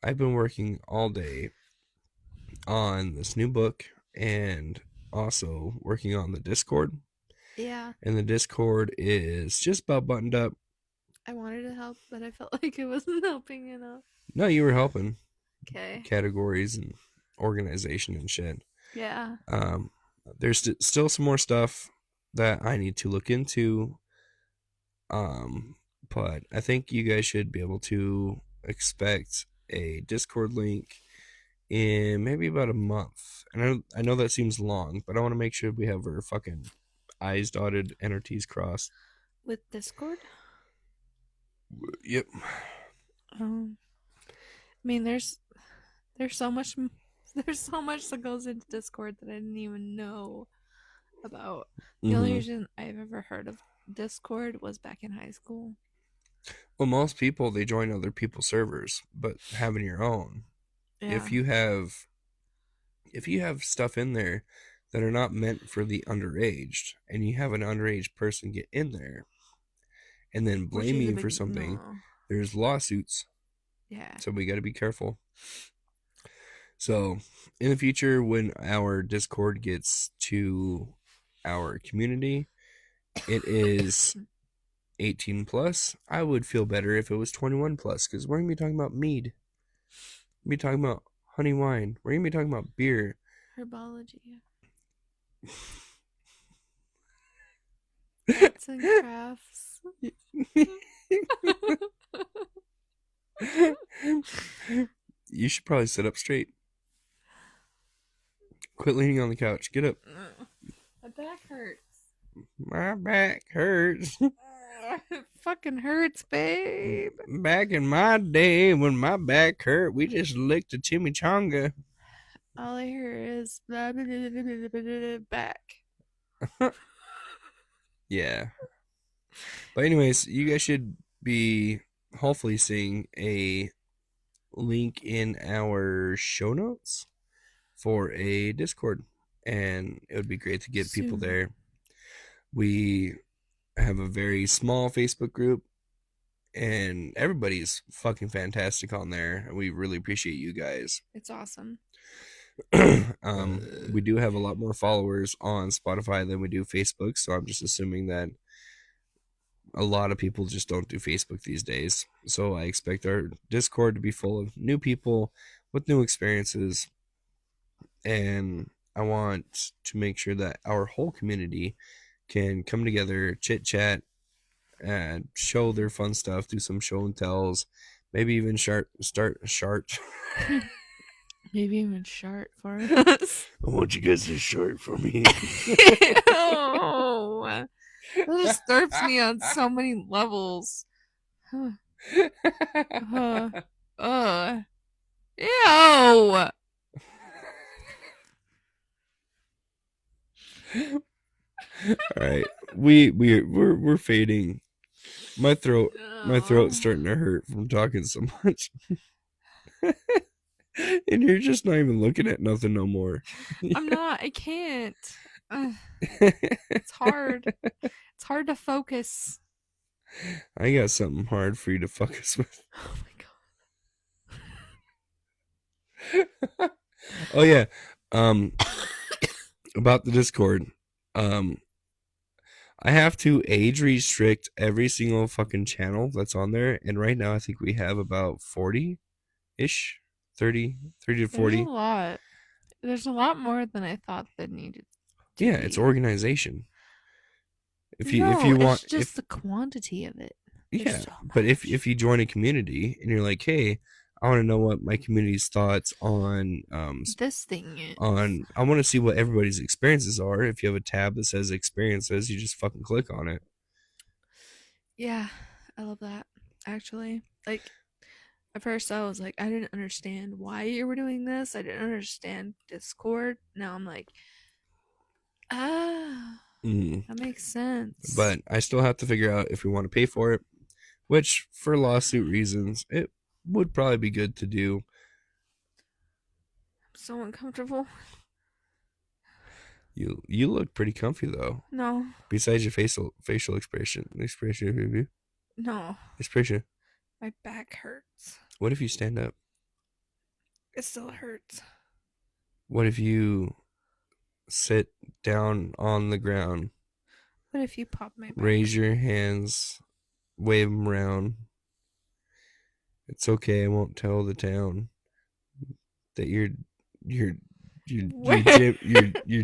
[SPEAKER 1] I've been working all day on this new book and also working on the Discord.
[SPEAKER 2] Yeah.
[SPEAKER 1] And the Discord is just about buttoned up.
[SPEAKER 2] I wanted to help, but I felt like it wasn't helping enough.
[SPEAKER 1] No, you were helping.
[SPEAKER 2] Okay.
[SPEAKER 1] Categories and organization and shit.
[SPEAKER 2] Yeah.
[SPEAKER 1] There's still some more stuff that I need to look into. But I think you guys should be able to expect a Discord link in maybe about a month. And I know that seems long, but I want to make sure we have our fucking I's dotted and our T's crossed.
[SPEAKER 2] With Discord?
[SPEAKER 1] Yep.
[SPEAKER 2] I mean, there's so much that goes into Discord that I didn't even know about. The only reason I've ever heard of Discord was back in high school.
[SPEAKER 1] Well, most people, they join other people's servers, but having your own.
[SPEAKER 2] Yeah.
[SPEAKER 1] If you have stuff in there that are not meant for the underaged, and you have an underage person get in there and then blame you for something, there's lawsuits.
[SPEAKER 2] Yeah.
[SPEAKER 1] So we got to be careful. So in the future, when our Discord gets to our community, it is 18 plus. I would feel better if it was 21 plus, because we're going to be talking about mead. We're going to be talking about honey wine. We're going to be talking about beer.
[SPEAKER 2] Herbology. Arts and crafts.
[SPEAKER 1] You should probably sit up straight. Quit leaning on the couch. Get up.
[SPEAKER 2] My back hurts.
[SPEAKER 1] My back hurts.
[SPEAKER 2] It fucking hurts, babe.
[SPEAKER 1] Back in my day when my back hurt, we just licked a chimichanga.
[SPEAKER 2] All I hear is blah, blah, blah, blah, blah, blah, blah, back.
[SPEAKER 1] Yeah. But anyways, you guys should be hopefully seeing a link in our show notes for a Discord. And it would be great to get people
[SPEAKER 2] Soon.
[SPEAKER 1] there. We have a very small Facebook group and everybody's fucking fantastic on there. And we really appreciate you guys.
[SPEAKER 2] It's awesome.
[SPEAKER 1] We do have a lot more followers on Spotify than we do Facebook, so I'm just assuming that a lot of people just don't do Facebook these days. So I expect our Discord to be full of new people with new experiences, and I want to make sure that our whole community can come together, chit chat, and show their fun stuff, do some show and tells, maybe even start shart.
[SPEAKER 2] Maybe even shart for us.
[SPEAKER 1] I want you guys to shart for me.
[SPEAKER 2] Oh, that disturbs me on so many levels. Huh. Ew.
[SPEAKER 1] All right, we're fading. My throat's starting to hurt from talking so much. And you're just not even looking at nothing no more.
[SPEAKER 2] I'm not. I can't. It's hard. It's hard to focus.
[SPEAKER 1] I got something hard for you to focus with.
[SPEAKER 2] Oh my god.
[SPEAKER 1] Oh yeah. About the Discord. I have to age restrict every single fucking channel that's on there, and right now I think we have about 40-ish, 30 to
[SPEAKER 2] There's
[SPEAKER 1] 40.
[SPEAKER 2] a lot. There's a lot more than I thought that needed to
[SPEAKER 1] Yeah,
[SPEAKER 2] be.
[SPEAKER 1] it's organization. If you
[SPEAKER 2] No,
[SPEAKER 1] want,
[SPEAKER 2] it's just the quantity of it. There's
[SPEAKER 1] yeah,
[SPEAKER 2] so
[SPEAKER 1] but
[SPEAKER 2] much.
[SPEAKER 1] if you join a community and you're like, hey, I want to know what my community's thoughts on
[SPEAKER 2] This thing is.
[SPEAKER 1] I want to see what everybody's experiences are. If you have a tab that says experiences, you just fucking click on it.
[SPEAKER 2] Yeah, I love that. Actually, like at first I was like, I didn't understand why you were doing this. I didn't understand Discord. Now I'm like, ah, that makes sense.
[SPEAKER 1] But I still have to figure out if we want to pay for it, which for lawsuit reasons, it would probably be good to do.
[SPEAKER 2] I'm so uncomfortable.
[SPEAKER 1] You look pretty comfy though.
[SPEAKER 2] No,
[SPEAKER 1] Besides your facial expression.
[SPEAKER 2] no,
[SPEAKER 1] Expression.
[SPEAKER 2] my back hurts.
[SPEAKER 1] What if you stand up?
[SPEAKER 2] It still hurts.
[SPEAKER 1] What if you sit down on the ground?
[SPEAKER 2] What if you pop my back?
[SPEAKER 1] Raise your hands, wave them around. It's okay. I won't tell the town that your your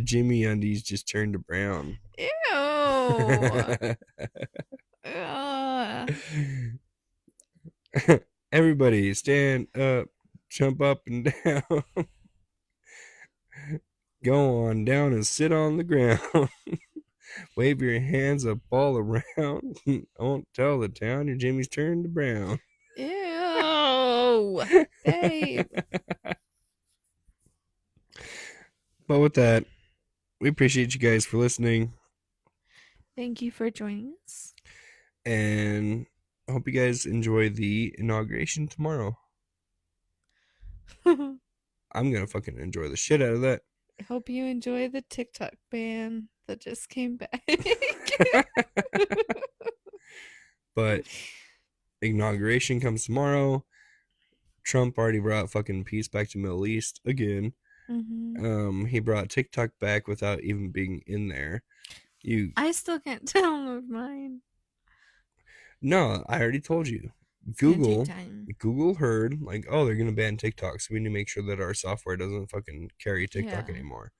[SPEAKER 1] Jimmy undies just turned to brown.
[SPEAKER 2] Ew.
[SPEAKER 1] Everybody, stand up, jump up and down, go on down and sit on the ground. Wave your hands up all around. Don't tell the town your Jimmy's turned to brown.
[SPEAKER 2] Ew. Dave.
[SPEAKER 1] But with that, we appreciate you guys for listening.
[SPEAKER 2] Thank you for joining us.
[SPEAKER 1] And I hope you guys enjoy the inauguration tomorrow.
[SPEAKER 2] I
[SPEAKER 1] I'm going to fucking enjoy the shit out of that.
[SPEAKER 2] hope you enjoy the TikTok ban that just came back.
[SPEAKER 1] But inauguration comes tomorrow. Trump already brought fucking peace back to Middle East again.
[SPEAKER 2] Mm-hmm.
[SPEAKER 1] He brought TikTok back without even being in there.
[SPEAKER 2] I still can't download mine.
[SPEAKER 1] No, I already told you. Google heard like, oh, they're gonna ban TikTok, so we need to make sure that our software doesn't fucking carry TikTok anymore.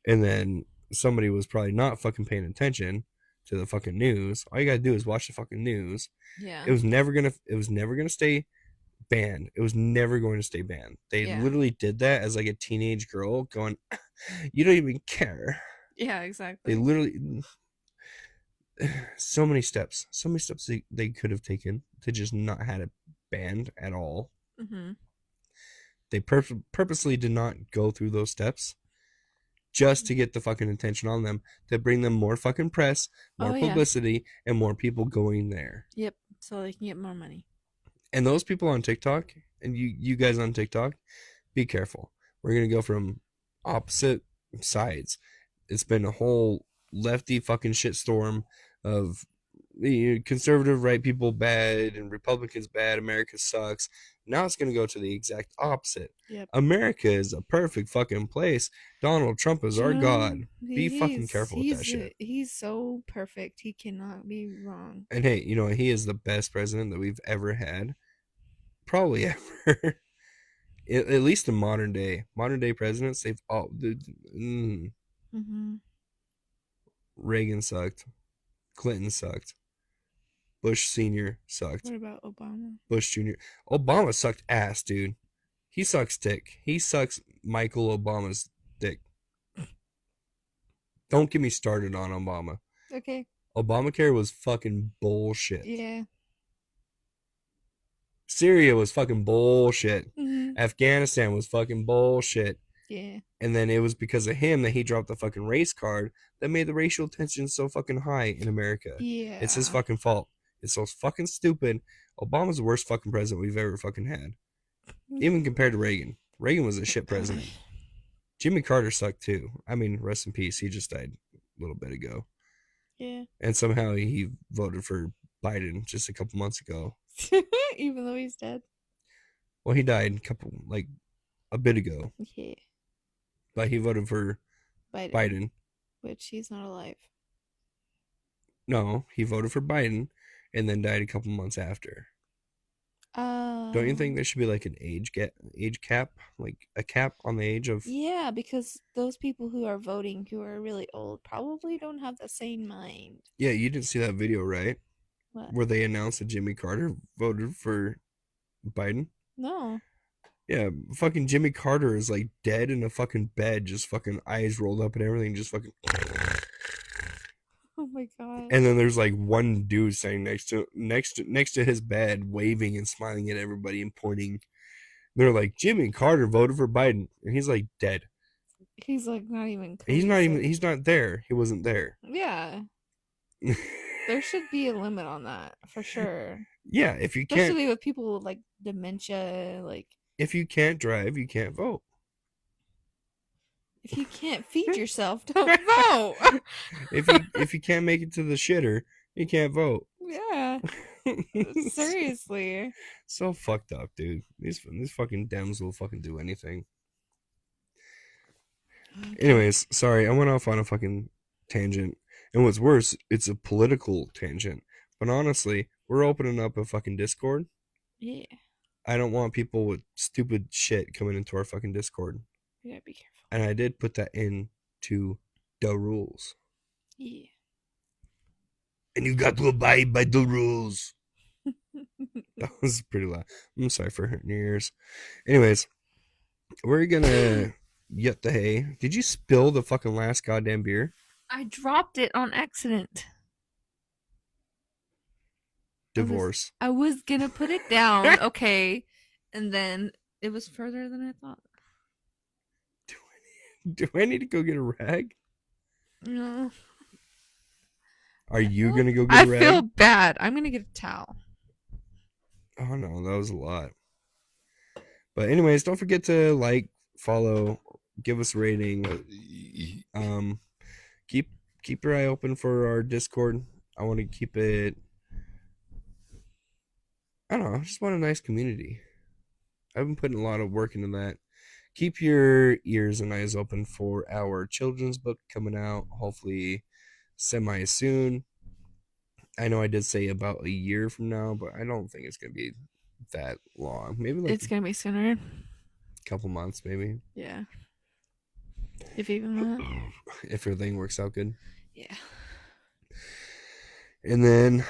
[SPEAKER 1] And then somebody was probably not fucking paying attention to the fucking news. All you gotta do is watch the fucking news.
[SPEAKER 2] Yeah.
[SPEAKER 1] It was never gonna stay banned. It was never going to stay banned. They
[SPEAKER 2] Yeah.
[SPEAKER 1] literally did that as like a teenage girl going, you don't even care.
[SPEAKER 2] Yeah,
[SPEAKER 1] They
[SPEAKER 2] exactly.
[SPEAKER 1] literally, so many steps they could have taken to just not had it banned at all.
[SPEAKER 2] Mhm.
[SPEAKER 1] They purposely did not go through those steps just to get the fucking attention on them, to bring them more fucking press,
[SPEAKER 2] Oh
[SPEAKER 1] more
[SPEAKER 2] yeah.
[SPEAKER 1] publicity, and more people going there.
[SPEAKER 2] Yep. So they can get more money.
[SPEAKER 1] And those people on TikTok, and you guys on TikTok, be careful. We're gonna go from opposite sides. It's been a whole lefty fucking shitstorm of conservative right people bad and Republicans bad. America sucks. Now it's gonna go to the exact opposite.
[SPEAKER 2] Yep.
[SPEAKER 1] America is a perfect fucking place. Donald Trump is our god.
[SPEAKER 2] Trump,
[SPEAKER 1] Be fucking
[SPEAKER 2] he's
[SPEAKER 1] careful with that
[SPEAKER 2] he's
[SPEAKER 1] shit.
[SPEAKER 2] he's so perfect. He cannot be wrong.
[SPEAKER 1] And hey, you know he is the best president that we've ever had, probably ever. At least in modern day presidents, they've all.
[SPEAKER 2] Mhm.
[SPEAKER 1] Reagan sucked. Clinton sucked. Bush Senior sucked.
[SPEAKER 2] What about Obama?
[SPEAKER 1] Bush Jr. Obama sucked ass, dude. He sucks dick. He sucks Michael Obama's dick. Don't get me started on Obama.
[SPEAKER 2] Okay.
[SPEAKER 1] Obamacare was fucking bullshit.
[SPEAKER 2] Yeah.
[SPEAKER 1] Syria was fucking bullshit.
[SPEAKER 2] Mhm.
[SPEAKER 1] Afghanistan was fucking bullshit.
[SPEAKER 2] Yeah.
[SPEAKER 1] And then it was because of him that he dropped the fucking race card that made the racial tension so fucking high in America. It's his
[SPEAKER 2] Yeah.
[SPEAKER 1] fucking fault. It's so fucking stupid. Obama's the worst fucking president we've ever fucking had. Even compared to Reagan. Reagan was a shit president. Jimmy Carter sucked too. I mean, rest in peace. He just died a little bit ago.
[SPEAKER 2] Yeah.
[SPEAKER 1] And somehow he voted for Biden just a couple months ago.
[SPEAKER 2] Even though he's dead.
[SPEAKER 1] Well, he died a bit ago,
[SPEAKER 2] Yeah.
[SPEAKER 1] but he voted for
[SPEAKER 2] Biden.
[SPEAKER 1] Biden.
[SPEAKER 2] Which he's not alive.
[SPEAKER 1] No, he voted for Biden and then died a couple months after. Don't you think there should be like an age cap, like a cap on the age of?
[SPEAKER 2] Yeah, because those people who are voting who are really old probably don't have the sane mind.
[SPEAKER 1] Yeah, you didn't see that video, right?
[SPEAKER 2] What?
[SPEAKER 1] Where they announced that Jimmy Carter voted for Biden.
[SPEAKER 2] No.
[SPEAKER 1] Yeah, fucking Jimmy Carter is like dead in a fucking bed, just fucking eyes rolled up and everything, just fucking.
[SPEAKER 2] Oh my god.
[SPEAKER 1] And then there's like one dude sitting next to his bed, waving and smiling at everybody and pointing. They're like, Jimmy Carter voted for Biden, and he's like dead.
[SPEAKER 2] He's like not even
[SPEAKER 1] He's not even.
[SPEAKER 2] cohesive.
[SPEAKER 1] He's not there. He wasn't there.
[SPEAKER 2] Yeah. There should be a limit on that for sure.
[SPEAKER 1] Yeah, if you can't,
[SPEAKER 2] Especially with people with like dementia, like
[SPEAKER 1] if you can't drive, you can't vote.
[SPEAKER 2] if you can't feed yourself, don't vote.
[SPEAKER 1] If you can't make it to the shitter, you can't vote.
[SPEAKER 2] Yeah. Seriously.
[SPEAKER 1] So fucked up, dude. These fucking Dems will fucking do anything.
[SPEAKER 2] Okay.
[SPEAKER 1] Anyways, sorry, I went off on a fucking tangent. And what's worse, it's a political tangent. But honestly, we're opening up a fucking Discord.
[SPEAKER 2] Yeah.
[SPEAKER 1] I don't want people with stupid shit coming into our fucking Discord.
[SPEAKER 2] We gotta be careful.
[SPEAKER 1] And I did put that into the rules.
[SPEAKER 2] Yeah.
[SPEAKER 1] And you got to abide by the rules. That was pretty loud. I'm sorry for hurting your ears. Anyways, we're gonna get the hay. Did you spill the fucking last goddamn beer?
[SPEAKER 2] I dropped it on accident.
[SPEAKER 1] Divorce.
[SPEAKER 2] I was gonna put it down, okay, and then it was further than I thought.
[SPEAKER 1] Do I need to go get a rag?
[SPEAKER 2] No.
[SPEAKER 1] Are you gonna go
[SPEAKER 2] I
[SPEAKER 1] get a rag?
[SPEAKER 2] feel bad. I'm gonna get a towel.
[SPEAKER 1] Oh no, that was a lot. But anyways, don't forget to like, follow, give us a rating. Keep your eye open for our Discord. I want to keep it. I don't know. I just want a nice community. I've been putting a lot of work into that. Keep your ears and eyes open for our children's book coming out, hopefully semi soon. I know I did say about a year from now, but I don't think it's gonna be that long. Maybe like
[SPEAKER 2] It's gonna be sooner.
[SPEAKER 1] a couple months, maybe.
[SPEAKER 2] Yeah. If even that.
[SPEAKER 1] If everything works out good.
[SPEAKER 2] Yeah.
[SPEAKER 1] And then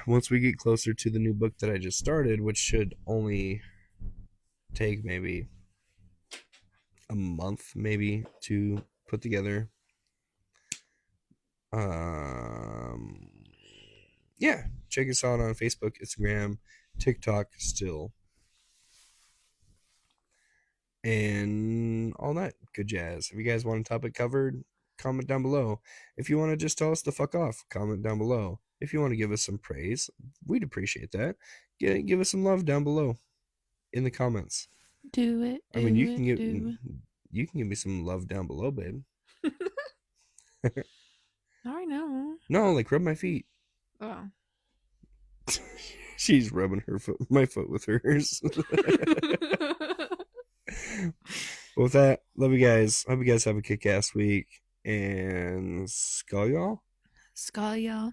[SPEAKER 1] once we get closer to the new book that I just started, which should only take maybe a month maybe to put together. Um, yeah, check us out on Facebook, Instagram, TikTok still, and all that good jazz. If you guys want a topic covered, comment down below. If you want to just tell us to fuck off, comment down below. If you want to give us some praise, we'd appreciate that. Give us some love down below in the comments.
[SPEAKER 2] Do it,
[SPEAKER 1] I mean,
[SPEAKER 2] do it, do
[SPEAKER 1] you can give me some love down below, babe.
[SPEAKER 2] it. I know.
[SPEAKER 1] No, like rub my feet.
[SPEAKER 2] Oh.
[SPEAKER 1] She's rubbing my foot with hers. With that, love you guys. Hope you guys have a kick ass week. And skull y'all.
[SPEAKER 2] Skull, y'all.